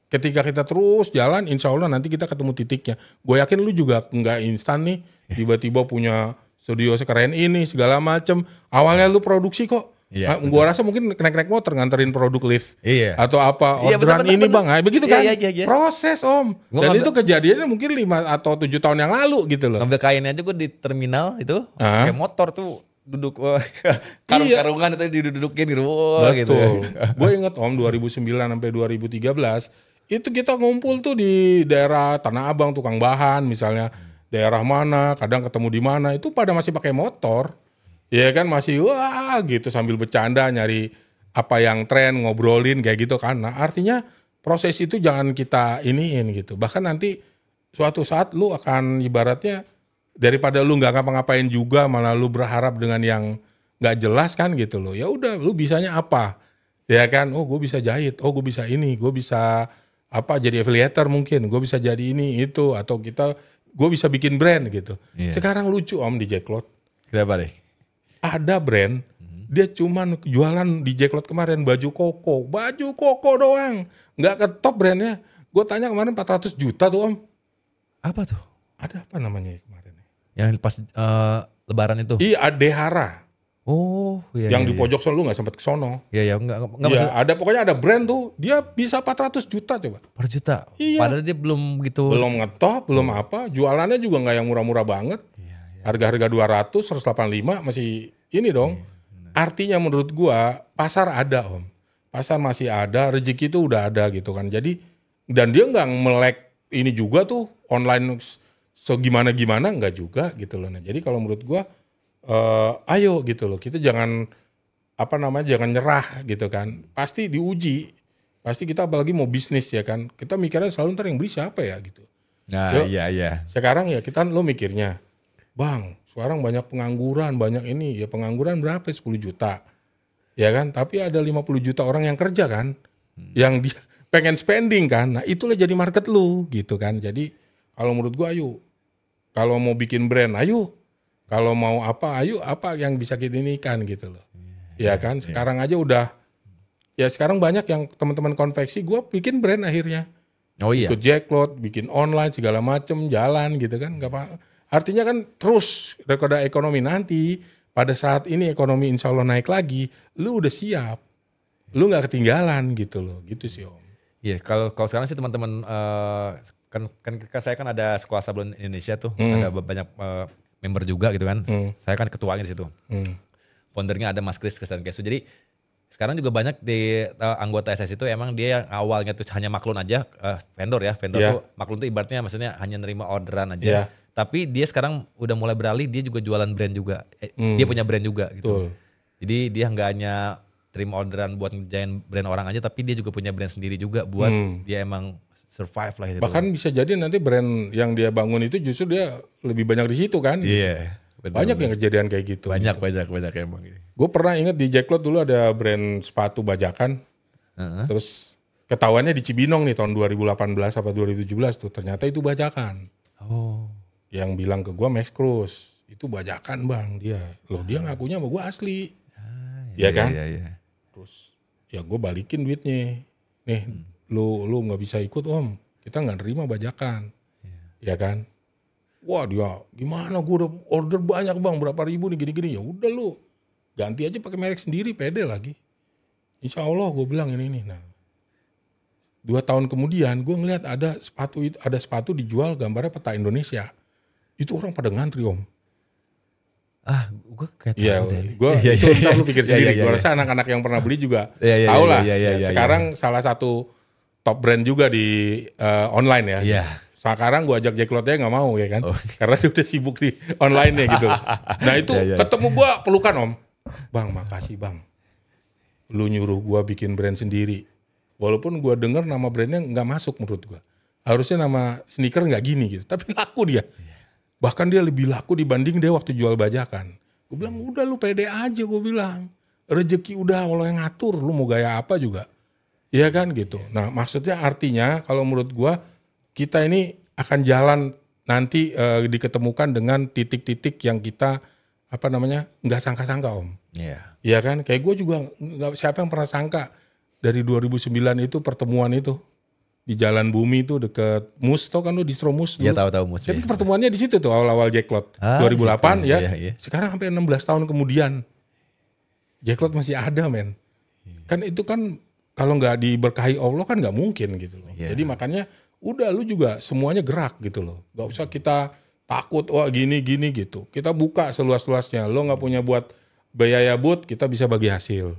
ketika kita terus jalan, insya Allah nanti kita ketemu titiknya. Gue yakin lu juga nggak instan nih, tiba-tiba punya studio sekeren ini, segala macem. Awalnya lu produksi kok. Gue rasa mungkin naik motor nganterin produk lift. Atau apa, orderan ini bener. Bang. Nah, begitu kan. Proses Om. Dan itu kejadiannya mungkin 5 atau 7 tahun yang lalu gitu loh. Ngambil kainnya aja gue di terminal itu, pakai motor tuh. Duduk karung-karungan itu didudukin gitu. Gitu. Gue inget Om 2009 sampai 2013 itu kita ngumpul tuh di daerah Tanah Abang, tukang bahan misalnya, daerah mana, kadang ketemu di mana, itu pada masih pakai motor. Ya kan, masih wah gitu sambil bercanda nyari apa yang tren, ngobrolin kayak gitu kan. Nah, artinya proses itu jangan kita iniin gitu. Bahkan nanti suatu saat lu akan ibaratnya daripada lu nggak ngapa-ngapain juga malah lu berharap dengan yang nggak jelas kan gitu loh. Ya udah, lu bisanya apa? Ya kan, oh gue bisa jahit, oh gue bisa ini, gue bisa apa, jadi affiliator mungkin, gue bisa jadi ini itu, atau gue bisa bikin brand gitu. Sekarang lucu Om di Jacklot. Kenapa deh? Ada brand, dia cuman jualan di Jacklot kemarin baju koko doang, nggak ketop brandnya. Gue tanya kemarin 400 juta tuh Om. Apa tuh? Ada apa namanya kemarin? Yang pas Lebaran itu? Iya, Adehara. Oh, iya. Yang di pojok sono, lu nggak sempet ke sono. Iya, enggak ya, ada pokoknya ada brand tuh, dia bisa 400 juta coba. Per juta? Iya. Padahal dia belum gitu. Belum ngetop, belum apa. Jualannya juga nggak yang murah-murah banget. Harga-harga 200, 185 masih ini dong. Artinya menurut gua pasar ada Om. Pasar masih ada, rezeki itu udah ada gitu kan. Jadi, dan dia nggak melek ini juga tuh online segimana-gimana nggak juga gitu loh. Nah, jadi kalau menurut gua ayo gitu loh, kita jangan jangan nyerah gitu kan. Pasti diuji. Pasti kita apalagi mau bisnis ya kan. Kita mikirnya selalu ntar yang beli siapa ya gitu. Nah, iya. Sekarang ya kita lo mikirnya, Bang, sekarang banyak pengangguran, banyak ini. Ya pengangguran berapa? 10 juta. Ya kan? Tapi ada 50 juta orang yang kerja kan. Yang dia pengen spending kan. Nah, itulah jadi market lu gitu kan. Jadi kalau menurut gua ayo. Kalau mau bikin brand ayo. Kalau mau apa ayo, apa yang bisa kita inikan gitu loh. Ya kan? Sekarang aja udah. Ya sekarang banyak yang teman-teman konveksi gua bikin brand akhirnya. Oh iya. Ikut Jacklot, bikin online segala macem, jalan gitu kan. Enggak apa. Artinya kan terus roda ekonomi nanti pada saat ini ekonomi insya Allah naik lagi, lu udah siap, lu nggak ketinggalan gitu loh, gitu sih Om. Iya, kalau sekarang sih teman-teman kan saya kan ada Sekolah Sablon Indonesia tuh, ada banyak member juga gitu kan, saya kan ketuanya di situ, foundernya ada Mas Kris dan Kesu. Jadi sekarang juga banyak di anggota SS itu emang dia yang awalnya tuh hanya maklun aja, vendor tuh maklun tuh ibaratnya maksudnya hanya nerima orderan aja. Tapi dia sekarang udah mulai beralih, dia juga jualan brand juga. Dia punya brand juga gitu. Jadi dia nggak hanya terima orderan buat ngerjain brand orang aja, tapi dia juga punya brand sendiri juga buat dia emang survive lah gitu. Bahkan bisa jadi nanti brand yang dia bangun itu justru dia lebih banyak di situ kan. Iya. Banyak yang kejadian kayak gitu. Banyak emang. Gue pernah inget di Jacklot dulu ada brand sepatu bajakan. Terus ketahuannya di Cibinong nih tahun 2018 apa 2017 tuh. Ternyata itu bajakan. Oh. Yang bilang ke gue Max Cruz. Itu bajakan bang dia. Loh dia ngakunya sama gue asli. Iya kan? Iya. Terus ya gue balikin duitnya. Nih lu gak bisa ikut om. Kita gak nerima bajakan. Ya kan? Wah dia gimana gue udah order banyak bang berapa ribu nih gini-gini. Ya udah lu ganti aja pakai merek sendiri pede lagi. Insya Allah gue bilang ini. Nah 2 tahun kemudian gue ngeliat ada sepatu dijual gambarnya peta Indonesia. Itu orang pada ngantri om. Gue kayak Iya, tahu itu ntar lu pikir sendiri. Gue rasa anak-anak yang pernah beli juga tahu lah. Sekarang salah satu top brand juga di online ya. Iya. Sekarang gue ajak Jacklotnya nggak mau ya kan, karena dia udah sibuk di online ya gitu. Nah itu ketemu gue pelukan om, bang makasih bang, lu nyuruh gue bikin brand sendiri, walaupun gue denger nama brandnya nggak masuk menurut gue, harusnya nama sneaker nggak gini gitu, tapi laku dia, bahkan dia lebih laku dibanding dia waktu jual bajakan. Gue bilang udah lu pede aja, gue bilang rezeki udah Allah yang ngatur, lu mau gaya apa juga, ya kan gitu. Nah maksudnya artinya kalau menurut gue kita ini akan jalan nanti diketemukan dengan titik-titik yang kita nggak sangka-sangka om. Iya kan, kayak gue juga siapa yang pernah sangka dari 2009 itu pertemuan itu di Jalan Bumi itu deket Mus, tau kan lu distro Mus dulu. Iya tahu Mus. Jadi pertemuannya di situ tuh awal-awal Jacklot 2008 ya. Sekarang sampai 16 tahun kemudian Jacklot masih ada men. Kan itu kan kalau nggak diberkahi Allah kan nggak mungkin gitu loh. Jadi makanya udah lu juga semuanya gerak gitu loh. Gak usah kita takut wah gini gitu. Kita buka seluas-luasnya. Lo gak punya buat biaya but kita bisa bagi hasil.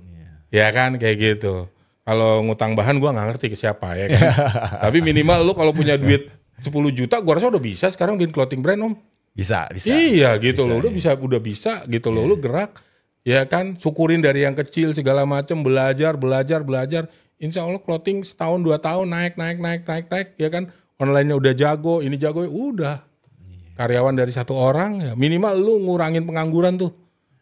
Ya kan kayak gitu. Kalau ngutang bahan gue gak ngerti ke siapa ya kan. Tapi minimal lu kalau punya duit 10 juta gue rasa udah bisa sekarang bikin clothing brand om. Bisa. Iya gitu loh. Udah bisa gitu loh. Lu gerak ya kan. Syukurin dari yang kecil segala macem. Belajar. Insya Allah clothing setahun 2 tahun naik ya kan, online-nya udah jago, ini jago, udah karyawan dari 1 orang ya minimal lu ngurangin pengangguran tuh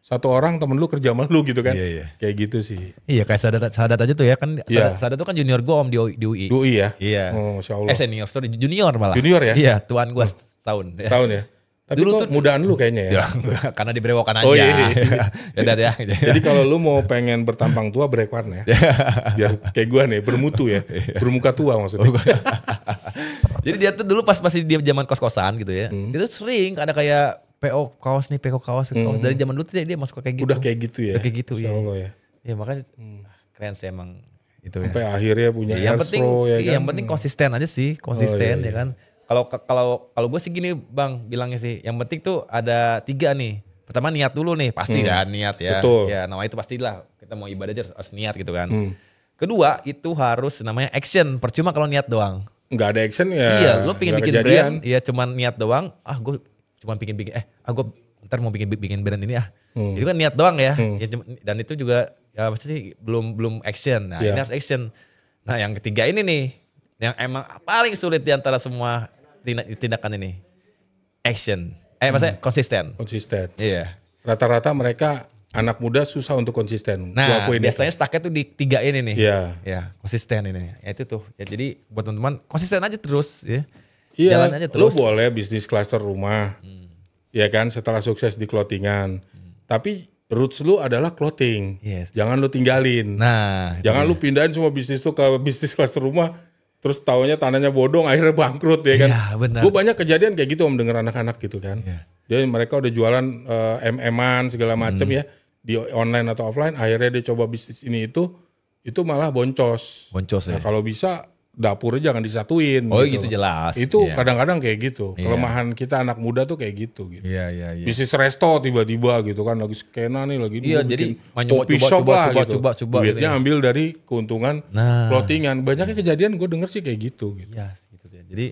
1 orang temen lu kerja sama lu gitu kan, kayak gitu sih. Iya kayak Sadat aja tuh ya kan, Sadat tuh kan junior gue om di UI. UI ya? Iya. Oh, Masya Allah. Senior, junior malah. Junior ya? Iya tuan gue setahun. Setahun ya? Tapi dulu tuh mudaan lu kayaknya ya. Karena diberewokan aja. Oh iya. Ya. Jadi kalau lu mau pengen bertampang tua brek warna ya. Biar kayak gua nih bermutu ya. Bermuka tua maksudnya. Jadi dia tuh dulu pas masih dia zaman kos-kosan gitu ya. Itu sering ada kayak PO kaos. Dari zaman dulu tuh dia masuk kayak gitu. Udah kayak gitu ya. Udah kayak gitu ya. Allah ya. Ya makanya keren sih emang itu ya. Sampai akhirnya punya Airstro ya kan. Yang penting konsisten aja sih, ya kan. Kalau gue sih gini bang bilangnya sih, yang penting tuh ada 3 nih. Pertama niat dulu nih, pasti kan niat ya. Betul. Ya nama itu pastilah kita mau ibadah aja harus niat gitu kan. Kedua itu harus namanya action. Percuma kalau niat doang. Nggak ada action ya. Iya, lo pengen bikin brand, ya cuman niat doang. Gue cuman gue ntar mau bikin brand ini Itu kan niat doang ya. Dan itu juga ya pasti belum action. Nah ini harus action. Nah yang ketiga ini nih, yang emang paling sulit diantara semua tindakan ini, action. Maksudnya konsisten. Iya. Rata-rata mereka anak muda susah untuk konsisten. Nah biasanya stucknya tuh di 3 ini nih. Iya. Ya konsisten ini. Ya itu tuh. Ya jadi buat teman-teman konsisten aja terus ya. Iya. Jalan aja terus. Lu boleh bisnis cluster rumah. Ya kan setelah sukses di clothingan. Tapi roots lu adalah clothing. Yes. Jangan lu tinggalin. Nah. Jangan lu pindahin semua bisnis tuh ke bisnis cluster rumah. Terus taunya tanahnya bodong akhirnya bangkrut ya kan. Iya benar. Gue banyak kejadian kayak gitu om denger anak-anak gitu kan. Iya. Dia mereka udah jualan MM-an segala macem ya. Di online atau offline akhirnya dia coba bisnis ini itu malah boncos. Ya. Nah, kalau bisa dapurnya jangan disatuin. Oh gitu jelas. Itu kadang-kadang kayak gitu. Kelemahan kita anak muda tuh kayak gitu. Iya. Bisnis resto tiba-tiba gitu kan lagi skena nih lagi jadi kopi shop lah gitu. Coba duitnya ambil dari keuntungan clothingan. Banyaknya kejadian gue denger sih kayak gitu. Iya gitu ya. Jadi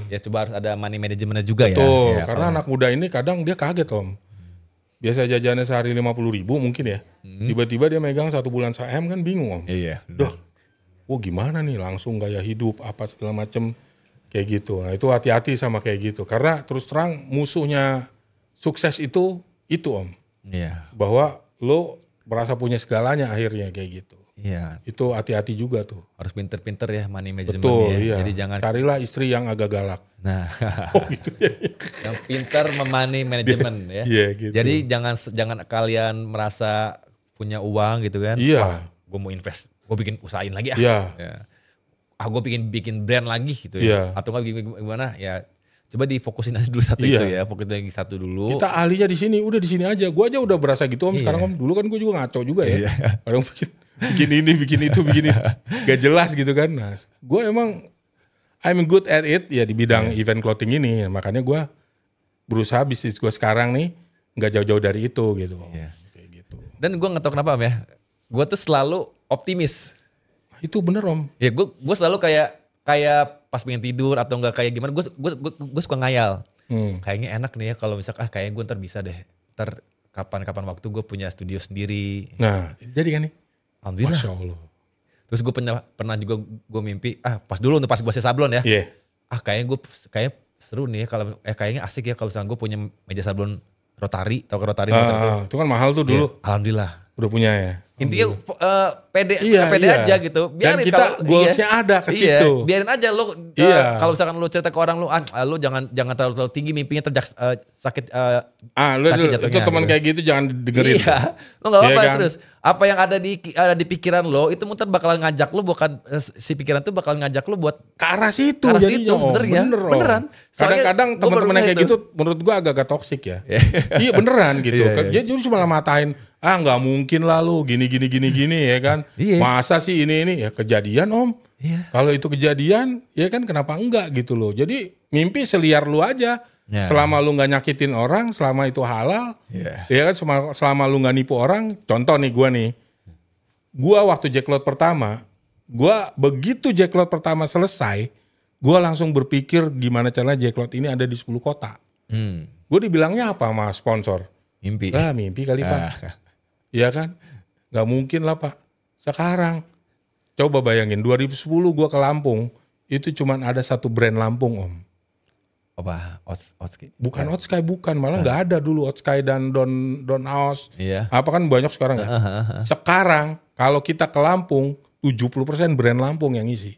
ya coba harus ada money manajemennya juga betul, ya. Karena anak muda ini kadang dia kaget om. Biasa jajannya sehari 50.000 mungkin ya. Tiba-tiba dia megang 1 bulan saham kan bingung om. Iya. Gimana nih langsung gaya hidup apa segala macem kayak gitu. Nah itu hati-hati sama kayak gitu. Karena terus terang musuhnya sukses itu Om. Iya. Bahwa lo merasa punya segalanya akhirnya kayak gitu. Iya. Itu hati-hati juga tuh. Harus pinter-pinter ya money management. Betul, ya. iya. Jadi jangan. Carilah istri yang agak galak. Nah, gitu ya. yang pinter money management ya. Iya gitu. Jadi jangan kalian merasa punya uang gitu kan. Iya. Gue mau invest, gue bikin usahain lagi ah. Iya. Ya. Gue bikin brand lagi gitu ya. Iya. Atau nggak gimana ya. Coba difokusin aja dulu satu itu ya. Fokusin lagi satu dulu. Kita ahlinya di sini, udah di sini aja. Gue aja udah berasa gitu Om. Sekarang Om, dulu kan gue juga ngaco juga ya. Kadang bikin ini, bikin itu, bikin ini. Gak jelas gitu kan. Nah, gue emang I'm good at it ya di bidang event clothing ini. Makanya gue berusaha bisnis gue sekarang nih gak jauh-jauh dari itu gitu. Kayak gitu. Dan gue gak tau kenapa Om ya. Gue tuh selalu optimis. Itu bener Om. Ya gue selalu kayak pas pengen tidur atau enggak kayak gimana. Gue suka ngayal. Kayaknya enak nih ya kalau misalkan kayaknya gue ntar bisa deh. Ntar kapan waktu gue punya studio sendiri. Nah jadi kan nih. Alhamdulillah. Masya Allah. Terus gue pernah juga gue mimpi, pas gue sablon ya. Iya. Kayak seru nih ya kalau kayaknya asik ya kalau misalnya gue punya meja sablon Rotary, tau ke Rotary itu kan mahal tuh dulu. Iya, alhamdulillah. Udah punya ya. Intinya pede aja gitu. Dan Biarin kita kalau goalsnya ada ke situ. Biarin aja lo. Kalau misalkan lo cerita ke orang lo jangan terlalu tinggi mimpinya sakit. Itu teman gitu. kayak gitu jangan dengerin. Iya. Lo nggak apa-apa kan? terus. Apa yang ada di pikiran lo itu muter bakalan ngajak lo bukan si pikiran itu bakalan ngajak lo buat ke arah situ. Beneran. Kadang-kadang teman-teman yang kayak gitu menurut gua agak toksik ya. Iya beneran gitu. Dia cuma matain. Nggak mungkin lah lu gini ya kan. Masa sih ini ya kejadian Om. Kalau itu kejadian ya kan kenapa enggak gitu loh. Jadi mimpi seliar lu aja. Selama lu nggak nyakitin orang, selama itu halal. Ya kan selama lu nggak nipu orang. Contoh nih gua waktu Jacklot pertama, begitu Jacklot pertama selesai, gua langsung berpikir gimana caranya Jacklot ini ada di 10 kota. Gue dibilangnya apa sama sponsor? Mimpi. Mimpi kali Pak. Iya kan? Gak mungkin lah Pak. Sekarang, coba bayangin 2010 gue ke Lampung, itu cuman ada satu brand Lampung Om. Apa? Otski? Bukan Otski, bukan. Malah gak ada dulu Otski dan Don Aos. Iya. Apa kan banyak sekarang ya? Sekarang, kalau kita ke Lampung, 70% brand Lampung yang isi.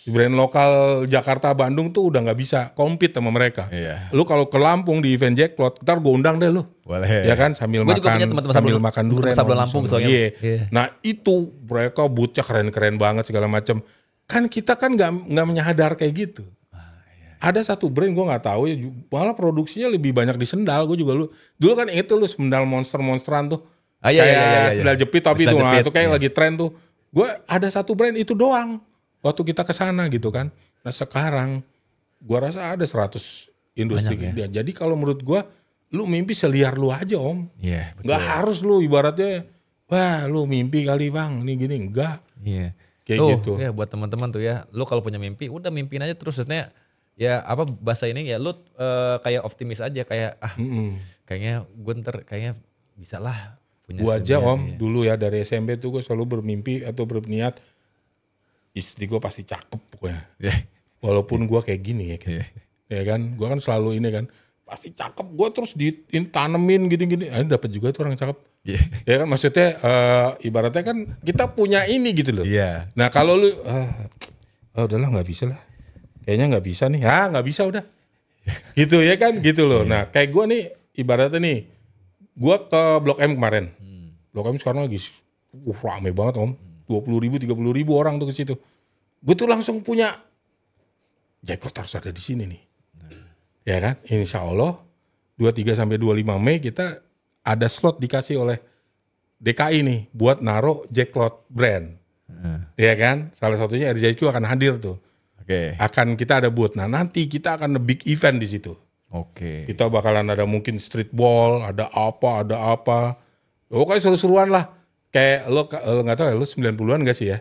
Brand lokal Jakarta, Bandung tuh udah gak bisa compete sama mereka. Lu kalau ke Lampung di event Jacklot, ntar gue undang deh lu. Boleh. Ya kan sambil makan durian. Sablon Lampung soalnya. Nah itu mereka boothnya keren-keren banget segala macam. Kan kita kan nggak menyadar kayak gitu. Ada satu brand gue nggak tahu ya, malah produksinya lebih banyak di sendal. Gue juga dulu kan itu lu sendal monsteran tuh. Kayak sendal jepit tapi itu kayak lagi tren tuh. Gue ada satu brand itu doang. Waktu kita ke sana gitu kan. Nah sekarang gue rasa ada 100 industri. Ya? Jadi kalau menurut gue, lu mimpi seliar lu aja Om. Iya betul. Gak harus lu ibaratnya, wah lu mimpi kali Bang, ini gini. Enggak. Iya. Kayak gitu. Ya buat teman-teman tuh ya, lu kalau punya mimpi udah mimpin aja terus. Maksudnya ya apa bahasa ini ya lu kayak optimis aja. Kayak kayaknya gue ntar kayaknya bisa lah. Gue aja Om, dulu ya dari SMP tuh gue selalu bermimpi atau berniat istri gue pasti cakep pokoknya. Walaupun gue kayak gini ya kan. Ya kan, gue kan selalu ini kan. Pasti cakep, gue terus ditanemin gini-gini. Dapat juga tuh orang cakep. Ya kan maksudnya ibaratnya kan kita punya ini gitu loh. Nah kalau lu, udahlah gak bisa lah. Kayaknya gak bisa nih. Gak bisa udah. Gitu ya kan, gitu loh. Nah kayak gue nih, ibaratnya nih. Gue ke Blok M kemarin. Blok M sekarang lagi rame banget Om. 20.000, 30.000 orang tuh ke situ. Gue tuh langsung punya Jacklot harus ada di sini nih. Ya kan? Insya Allah 23 sampai 25 Mei kita ada slot dikasih oleh DKI nih buat naruh Jacklot brand. Ya kan? Salah satunya RJQ akan hadir tuh. Akan kita ada booth. Nah, nanti kita akan big event di situ. Kita bakalan ada mungkin street ball, ada apa. Pokoknya seru-seruan lah. Kayak lo nggak tahu ya, lo 90-an gak sih ya?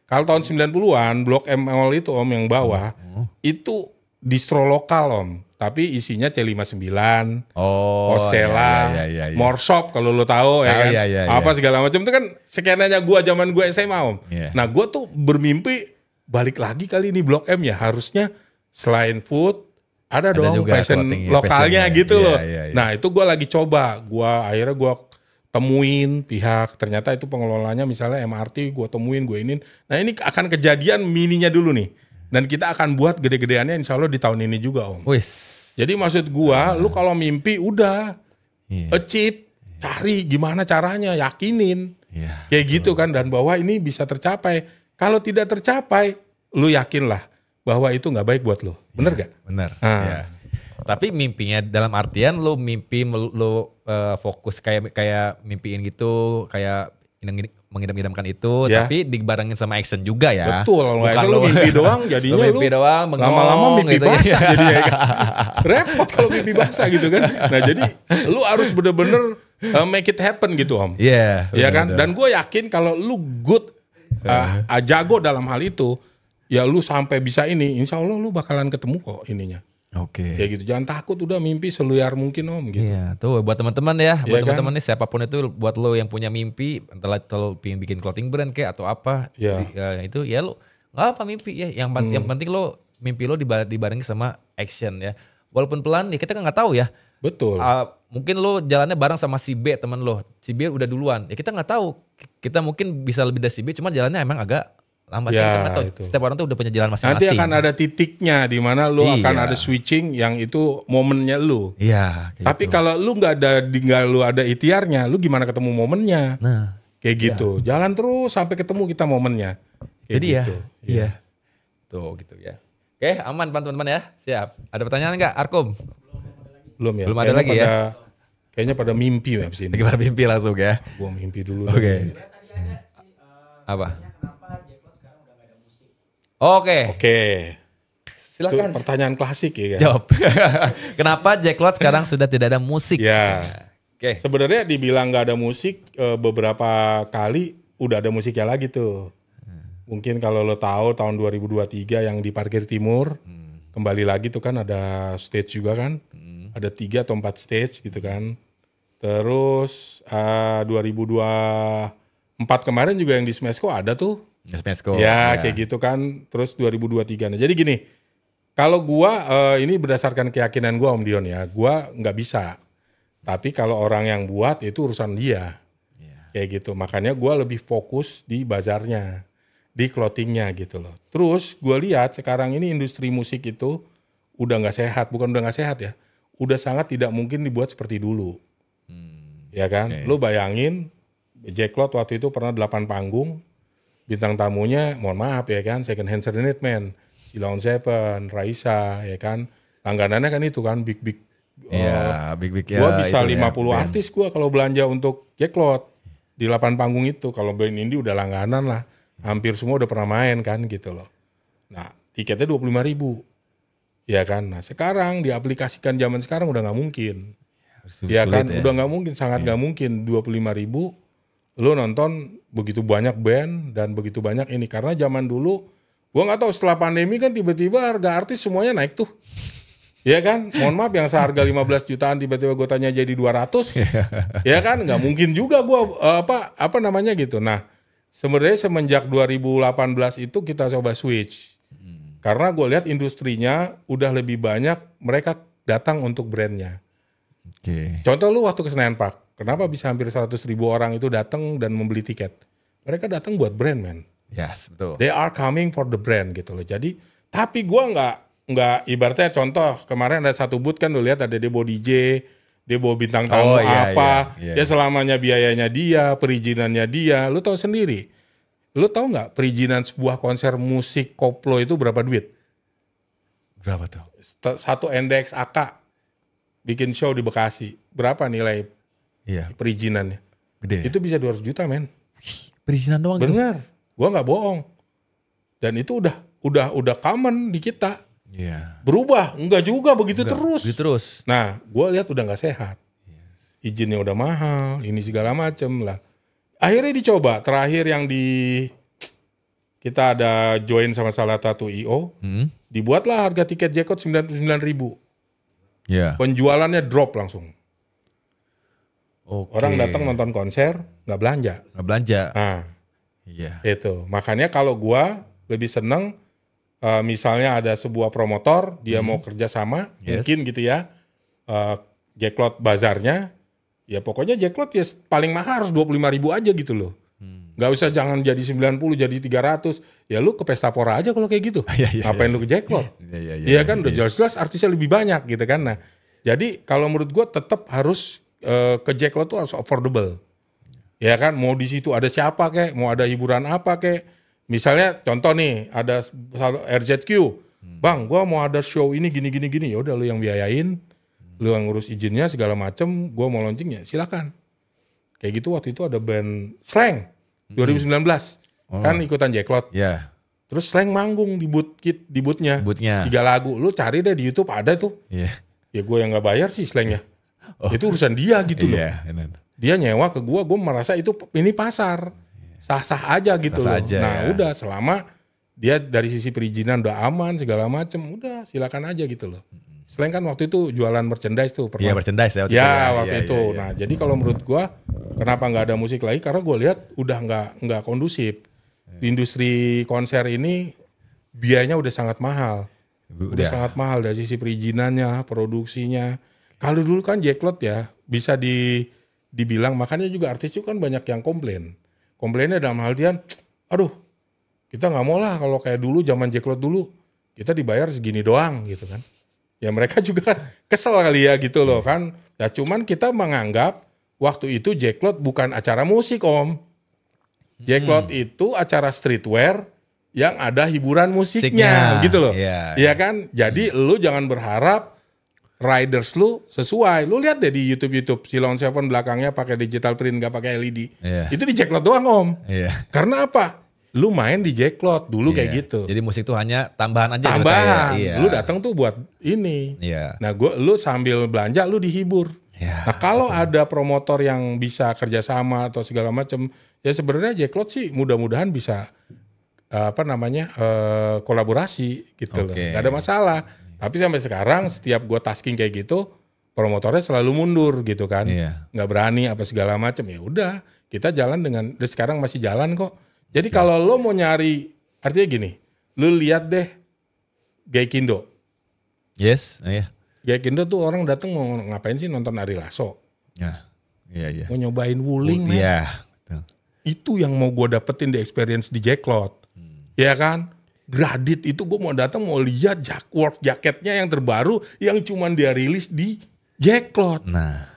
Kalau tahun 90-an Blok M Mall itu Om yang bawah itu distro lokal Om, tapi isinya C59, Osela, More Shop kalau lo tahu ya kan, apa segala macam itu kan skenanya zaman gua SMA Om. Nah gua tuh bermimpi balik lagi kali ini Blok M ya harusnya selain food Ada dong juga fashion clothing, lokalnya fashionnya. gitu Iya, loh. iya, iya. Nah itu gue lagi coba, akhirnya gue temuin pihak, ternyata itu pengelolanya misalnya MRT, gue temuin, gue inin. Nah ini akan kejadian mininya dulu nih. Dan kita akan buat gede-gedeannya insya Allah di tahun ini juga Om. Wis. Jadi maksud gue, lu kalau mimpi udah Iya. achieve, cari gimana caranya, yakinin. Iya. Kayak gitu kan, dan bahwa ini bisa tercapai. Kalau tidak tercapai, lu yakinlah bahwa itu nggak baik buat lu. Bener gak? Bener. Ah. Ya. Tapi mimpinya dalam artian lo mimpi fokus kayak mimpiin gitu, kayak mengidam-idamkan itu, Ya. tapi dibarengin sama action juga ya. Betul, kalau Bukan lu mimpi doang jadinya lu mimpi doang, bengong, lama-lama mimpi gitu. basah jadinya. Repot kalau mimpi basah gitu kan. Nah jadi lu harus bener-bener make it happen gitu Om. Iya. Iya kan? bener-bener. Dan gue yakin kalau lu good, jago dalam hal itu, ya lu sampai bisa ini, insya Allah lu bakalan ketemu kok ininya. Oke. Kayak gitu, jangan takut, udah mimpi seliar mungkin Om gitu. Iya, tuh buat teman-teman ya, buat Iya kan? teman-teman nih siapapun itu, buat lo yang punya mimpi, entah lo pengen bikin clothing brand kayak atau apa, Iya. itu ya lo nggak apa mimpi ya, yang penting lo mimpi lo dibarengi sama action ya, walaupun pelan ya kita kan nggak tahu ya. Betul. Mungkin lo jalannya bareng sama si B teman lo, si B udah duluan, ya kita nggak tahu, kita mungkin bisa lebih dari si B, cuma jalannya emang agak lambat. Ya, Kita nggak tahu. itu. Setiap orang tuh udah punya jalan Nanti masing-masing. akan ada titiknya di mana lu akan Iya. ada switching yang itu momennya lu. Iya. kayak Tapi gitu. kalau lu nggak lu ada ikhtiarnya, lu gimana ketemu momennya? Nah, Kayak gitu. Jalan terus sampai ketemu kita momennya. Kayak jadi gitu. iya. Tuh gitu ya. Oke, aman teman-teman ya. Siap. Ada pertanyaan nggak, Arkom? Belum ya. Belum ada lagi ya? Kayaknya pada mimpi ya abis ini. Gimana mimpi langsung ya? Gua mimpi dulu. Oke. Apa? Oke, Oke. Itu silakan. pertanyaan klasik ya kan? Jawab. Kenapa Jack Lot sekarang sudah tidak ada musik? Ya. Oke. Sebenarnya dibilang nggak ada musik, beberapa kali udah ada musiknya lagi tuh. Mungkin kalau lo tahu tahun 2023 yang di Parkir Timur, kembali lagi tuh kan ada stage juga kan. Ada 3 atau 4 stage gitu kan. Terus 2024 kemarin juga yang di Smesco ada tuh. Smesco. Ya kayak gitu kan. Terus 2023. Nah jadi gini, kalau gua ini berdasarkan keyakinan gua Om Dion ya, gua nggak bisa. Tapi kalau orang yang buat itu urusan dia. Kayak gitu. Makanya gua lebih fokus di bazarnya, di clothingnya gitu loh. Terus gua lihat sekarang ini industri musik itu udah nggak sehat. Bukan udah nggak sehat ya. Udah sangat tidak mungkin dibuat seperti dulu. Ya kan? Lu bayangin Jack Lot waktu itu pernah 8 panggung. Bintang tamunya, mohon maaf ya kan, Second Hand Serenade Man, Sheila on Seven, Raisa, ya kan. Langganannya kan itu kan, big. Iya, big ya. Gua bisa itu 50 ya, artis gua kalau belanja untuk Jack Lot. Di 8 panggung itu, kalau band indie udah langganan lah. Hampir semua udah pernah main kan gitu loh. Nah, tiketnya 25.000. Ya kan, nah sekarang diaplikasikan zaman sekarang udah nggak mungkin. Ya kan, udah nggak mungkin, sangat nggak mungkin 25.000 lu nonton begitu banyak band dan begitu banyak ini. Karena zaman dulu, gua nggak tahu setelah pandemi kan tiba-tiba harga artis semuanya naik tuh. Ya kan, mohon maaf yang seharga 15 jutaan tiba-tiba gue tanya jadi 200. Ya kan, nggak mungkin juga gua apa namanya gitu. Nah, sebenarnya semenjak 2018 itu kita coba switch. Karena gue lihat industrinya udah lebih banyak mereka datang untuk brandnya. Oke. Contoh lu waktu ke Senayan Park, kenapa bisa hampir 100.000 orang itu datang dan membeli tiket? Mereka datang buat brand, man. Yes, betul. They are coming for the brand gitu loh. Jadi, tapi gua nggak ibaratnya contoh kemarin ada satu booth kan lu lihat ada dia bawa DJ, dia bawa bintang tamu dia selamanya biayanya dia, perizinannya dia. Lu tahu sendiri. Lu tahu nggak perizinan sebuah konser musik koplo itu berapa duit? Berapa tuh? Satu NDX AK bikin show di Bekasi. Berapa nilai Iya, perizinannya? gede. Itu bisa 200 juta, men. Perizinan doang gitu. Bener. Gua nggak bohong. Dan itu udah common di kita. Iya. Berubah, enggak juga begitu terus. Gitu terus. Nah, gua lihat udah nggak sehat. Izinnya udah mahal, ini segala macem lah. Akhirnya dicoba. Terakhir yang kita ada join sama salah satu IO, dibuatlah harga tiket Jack Lot 99.000. Iya. Penjualannya drop langsung. Oke. Orang datang nonton konser, nggak belanja. Nggak belanja. Nah, Iya. itu. Makanya kalau gua lebih seneng misalnya ada sebuah promotor, dia mau kerja sama, mungkin gitu ya, Jacklot bazarnya, ya pokoknya Jacklot ya paling mahal harus 25.000 aja gitu loh. Gak usah jangan jadi 90, jadi 300. Ya lu ke Pesta Pora aja kalau kayak gitu. Ngapain lu ke Jacklot? Iya kan udah jelas-jelas artisnya lebih banyak gitu kan. Nah, jadi kalau menurut gue tetap harus ke Jacklot tuh harus affordable. Ya kan, mau di situ ada siapa kek, mau ada hiburan apa kek. Misalnya contoh nih, ada RZQ. Bang, gua mau ada show ini gini. Ya udah lu yang biayain, lu yang ngurus izinnya segala macem, gua mau launching ya silakan. Kayak gitu waktu itu ada band Slang 2019. Kan ikutan Jacklot. Iya. Terus Slang manggung di bootnya. 3 lagu. Lu cari deh di YouTube ada tuh. Iya. Ya gua yang nggak bayar sih Slangnya. Itu urusan dia gitu loh. Dia nyewa ke gua merasa itu ini pasar. Sah-sah aja gitu loh. Nah udah selama dia dari sisi perizinan udah aman segala macem, udah silakan aja gitu loh. Selain kan waktu itu jualan merchandise tuh. Iya merchandise ya. Waktu itu. Nah jadi kalau menurut gua kenapa nggak ada musik lagi? Karena gua lihat udah nggak kondusif. Di industri konser ini biayanya udah sangat mahal. Udah sangat mahal dari sisi perizinannya, produksinya. Kalau dulu kan Jacklot ya bisa dibilang, makanya juga artis itu kan banyak yang komplain. Komplainnya dalam hal dia, aduh kita nggak mau lah kalau kayak dulu zaman Jacklot dulu kita dibayar segini doang gitu kan. Ya mereka juga kan kesel kali ya gitu loh kan. Ya cuman kita menganggap waktu itu Jacklot bukan acara musik Om. Jacklot itu acara streetwear yang ada hiburan musiknya gitu loh. Iya kan. Jadi lu jangan berharap riders lu sesuai. Lu lihat deh di YouTube Silon Seven belakangnya pakai digital print gak pakai LED. Itu di Jacklot doang Om. Karena apa? Lu main di Jacklot dulu kayak gitu. Jadi musik tuh hanya tambahan aja. Tambahan. Lu datang tuh buat ini. Nah lu sambil belanja lu dihibur. Nah kalau ada promotor yang bisa kerjasama atau segala macam, ya sebenarnya Jacklot sih mudah-mudahan bisa kolaborasi gitu loh. Gak ada masalah. Tapi sampai sekarang setiap gue tasking kayak gitu, promotornya selalu mundur gitu kan, nggak berani apa segala macam. Ya udah, kita jalan dengan sekarang masih jalan kok. Jadi kalau lo mau nyari, artinya gini, lo lihat deh Gaikindo. Gaikindo tuh orang datang mau ngapain sih nonton Ari Lasso? Mau nyobain Wuling, itu yang mau gue dapetin di experience di Jacklot, ya kan? Gradit itu gue mau datang mau lihat work jaketnya yang terbaru yang cuman dia rilis di Jacklot.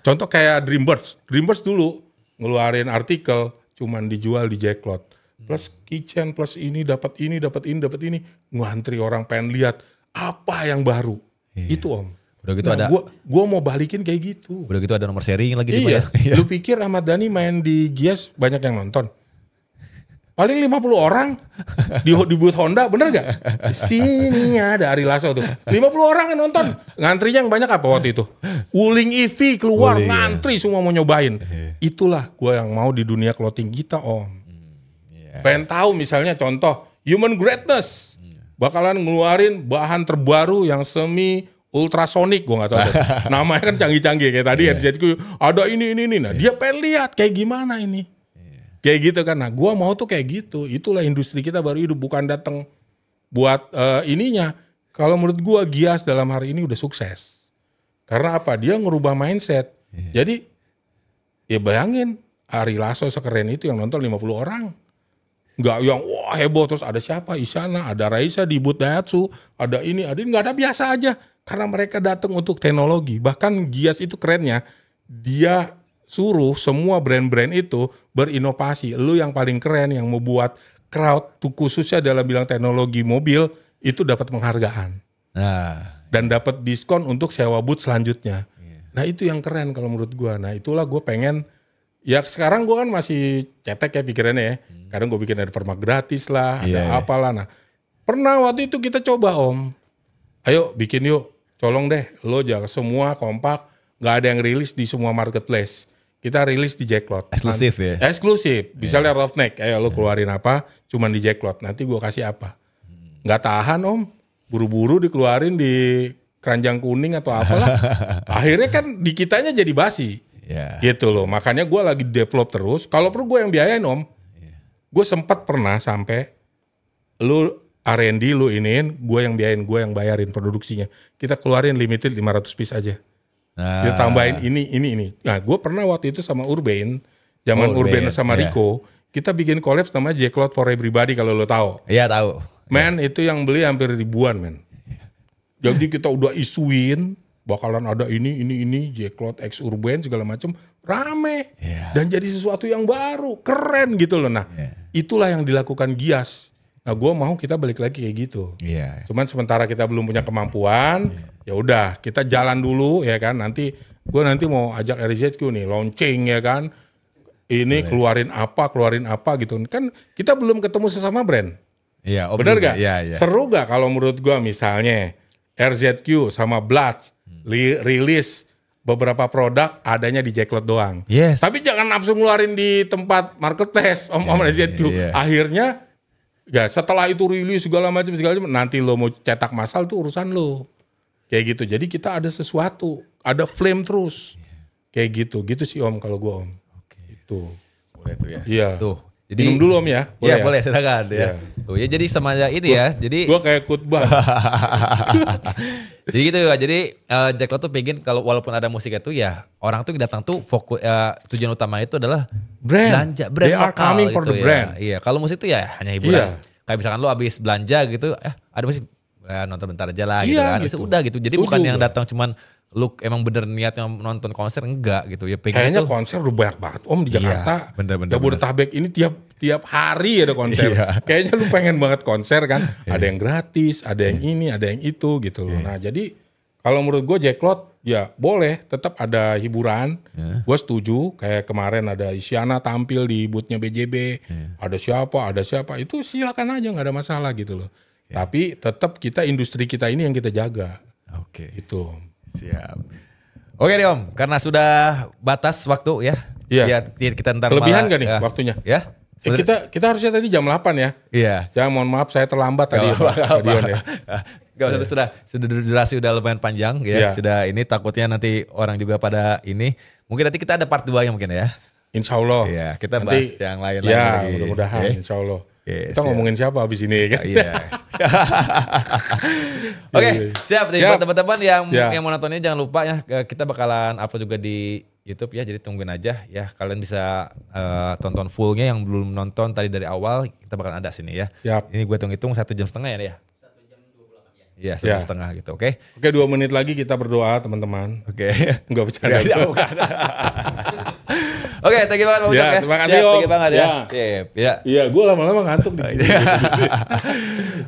Contoh kayak Dreambirds dulu ngeluarin artikel cuman dijual di Jacklot. Plus kitchen, plus ini dapat ini, ngantri orang pengen lihat apa yang baru. Itu Om. Udah gitu ada. Gue mau balikin kayak gitu. Udah gitu ada nomor sharing lagi. Lu pikir Ahmad Dhani main di Gias banyak yang nonton? Paling 50 orang di booth Honda, bener gak? Di sini ada Ari Lasso tuh. 50 orang yang nonton. Ngantrinya yang banyak apa waktu itu? Wuling EV keluar, ngantri semua mau nyobain. Itulah gue yang mau di dunia clothing kita Om. Pengen tahu misalnya contoh, Human Greatness. Bakalan ngeluarin bahan terbaru yang semi ultrasonic, gue gak tahu. Namanya kan canggih-canggih kayak tadi ada ini. Nah dia pengen lihat kayak gimana ini. Kayak gitu kan. Nah gue mau tuh kayak gitu. Itulah industri kita baru hidup. Bukan datang buat ininya. Kalau menurut gue Gias dalam hari ini udah sukses. Karena apa? Dia ngerubah mindset. Jadi ya bayangin Ari Lasso sekeren itu yang nonton 50 orang. Nggak yang wah heboh. Terus ada siapa? Isyana, ada Raisa di booth Daihatsu. Ada ini, nggak ada, biasa aja. Karena mereka datang untuk teknologi. Bahkan Gias itu kerennya. Dia suruh semua brand-brand itu berinovasi. Lu yang paling keren yang mau buat crowd tuh khususnya dalam bilang teknologi mobil itu dapat penghargaan. Dan dapat diskon untuk sewa booth selanjutnya. Nah itu yang keren kalau menurut gua. Nah itulah gue pengen, ya sekarang gua kan masih cetek ya pikirannya ya. Kadang gue bikin ada permak gratis lah, ada apalah. Nah pernah waktu itu kita coba Om. Ayo bikin yuk, colong deh. Lo jangan semua kompak, gak ada yang rilis di semua marketplace. Kita rilis di Jacklot. Eksklusif ya? Eksklusif. Misalnya Roughneck, ayo lo keluarin apa, cuman di Jacklot. Nanti gue kasih apa. Gak tahan Om. Buru-buru dikeluarin di keranjang kuning atau apalah. Akhirnya kan di kitanya jadi basi. Gitu loh. Makanya gue lagi develop terus. Kalau perlu gue yang biayain Om. Gue sempat pernah sampai, lu R&D lu iniin, gue yang biayain, gue yang bayarin produksinya. Kita keluarin limited 500 piece aja. Kita tambahin ini. Nah, gue pernah waktu itu sama Urban, zaman Urban sama Rico, kita bikin collab sama Jacklot for Everybody kalau lo tahu. Iya tahu. Men, itu yang beli hampir ribuan, men. Jadi kita udah isuin, bakalan ada ini, Jacklot X Urban segala macam, rame. Dan jadi sesuatu yang baru, keren gitu loh. Nah, itulah yang dilakukan Gias. Nah, gue mau kita balik lagi kayak gitu. Cuman sementara kita belum punya kemampuan, ya udah kita jalan dulu ya kan. Nanti gue mau ajak RZQ nih launching ya kan. Ini keluarin apa gitu. Kan kita belum ketemu sesama brand. Iya, bener gak? Iya. Seru gak kalau menurut gue misalnya RZQ sama Bloods rilis beberapa produk adanya di Jacklot doang. Yes. Tapi jangan nafsu ngeluarin di tempat marketplace Om RZQ. Akhirnya ya setelah itu rilis segala macam nanti lo mau cetak massal tuh urusan lo. Kayak gitu. Jadi kita ada sesuatu, ada flame terus. Kayak gitu sih Om kalau gue Om. Itu. Boleh tuh ya. Iya. Tuh. Jadi minum dulu Om ya. Iya boleh silakan ya. Tuh ya jadi sama ini ya. Jadi gue kayak khutbah. Jadi gitu ya. Jadi Jacklot tuh pengen kalau walaupun ada musik itu ya orang tuh datang tuh fokus tujuan utama itu adalah belanja brand. They are lokal, coming for gitu the ya. brand. Iya, kalau musik tuh ya hanya hiburan. Kayak misalkan lo habis belanja gitu, ada musik nonton bentar aja lah gitu kan. Gitu. Udah gitu. Jadi bukan yang datang cuman lu emang bener niatnya nonton konser enggak gitu ya. Kayaknya konser udah banyak banget Om di Jakarta. Bener. Jabodetabek ini tiap hari ada konser. Kayaknya lu pengen banget konser kan. Ada yang gratis, ada yang ini, ada yang itu gitu loh. Nah jadi kalau menurut gue Jacklot ya boleh tetap ada hiburan. Gue setuju kayak kemarin ada Isyana tampil di boothnya BJB. Ada siapa itu silakan aja nggak ada masalah gitu loh. Tapi tetap industri kita ini yang kita jaga. Gitu. Siap. Oke deh Om, karena sudah batas waktu ya. Iya. Kita ntar kelebihan gak nih waktunya? Ya. Kita harusnya tadi jam 8 ya. Iya. Ya mohon maaf saya terlambat tadi ya. Gak usah, sudah durasi udah lumayan panjang ya. Sudah ini takutnya nanti orang juga pada ini. Mungkin nanti kita ada part 2 yang mungkin ya. Insya Allah. Iya, kita bahas yang lain lagi. Ya mudah-mudahan insya Allah. Kita ngomongin siapa abis ini kan? Iya. Oke, siap. Buat teman-teman yang mau nontonnya jangan lupa ya kita bakalan upload juga di YouTube ya. Jadi tungguin aja ya. Kalian bisa tonton fullnya yang belum nonton tadi dari awal kita bakalan ada sini ya. Siap. Ini gue hitung 1 jam setengah ya. 1 jam 28 ya. Iya 1 jam setengah gitu. Oke. Oke 2 menit lagi kita berdoa teman-teman. Oke. Enggak bercanda. Oke, thank you banget Pak Ucok ya. Terima kasih Om. Thank you banget ya. Sip. Ya. Iya, gue lama-lama ngantuk nih.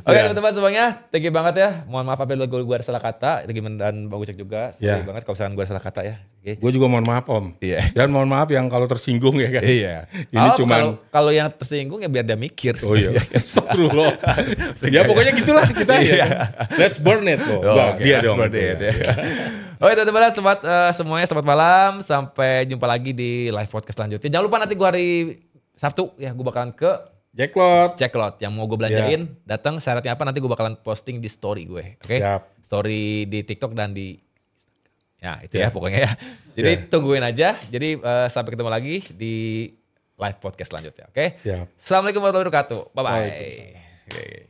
Oke teman-teman semuanya, thank you banget ya. Mohon maaf apabila gue ada salah kata. Dan Bang Ucok juga, sorry banget kalau misalkan gue ada salah kata ya. Gue juga mohon maaf Om. Dan mohon maaf yang kalau tersinggung ya kan. Ini cuman kalau yang tersinggung ya biar dia mikir. Oh iya. Astagfirullah. Ya pokoknya gitulah kita ya. Let's burn it loh. Dia dong. Oke teman-teman, semuanya selamat malam. Sampai jumpa lagi di live podcast selanjutnya. Jangan lupa nanti gue hari Sabtu ya gue bakalan ke Jacklot yang mau gue belanjain. Datang syaratnya apa nanti gue bakalan posting di story gue. Oke? Story di TikTok dan di ya itu ya pokoknya ya. Jadi tungguin aja. Jadi sampai ketemu lagi di live podcast selanjutnya. Oke? Assalamualaikum warahmatullahi wabarakatuh. Bye-bye.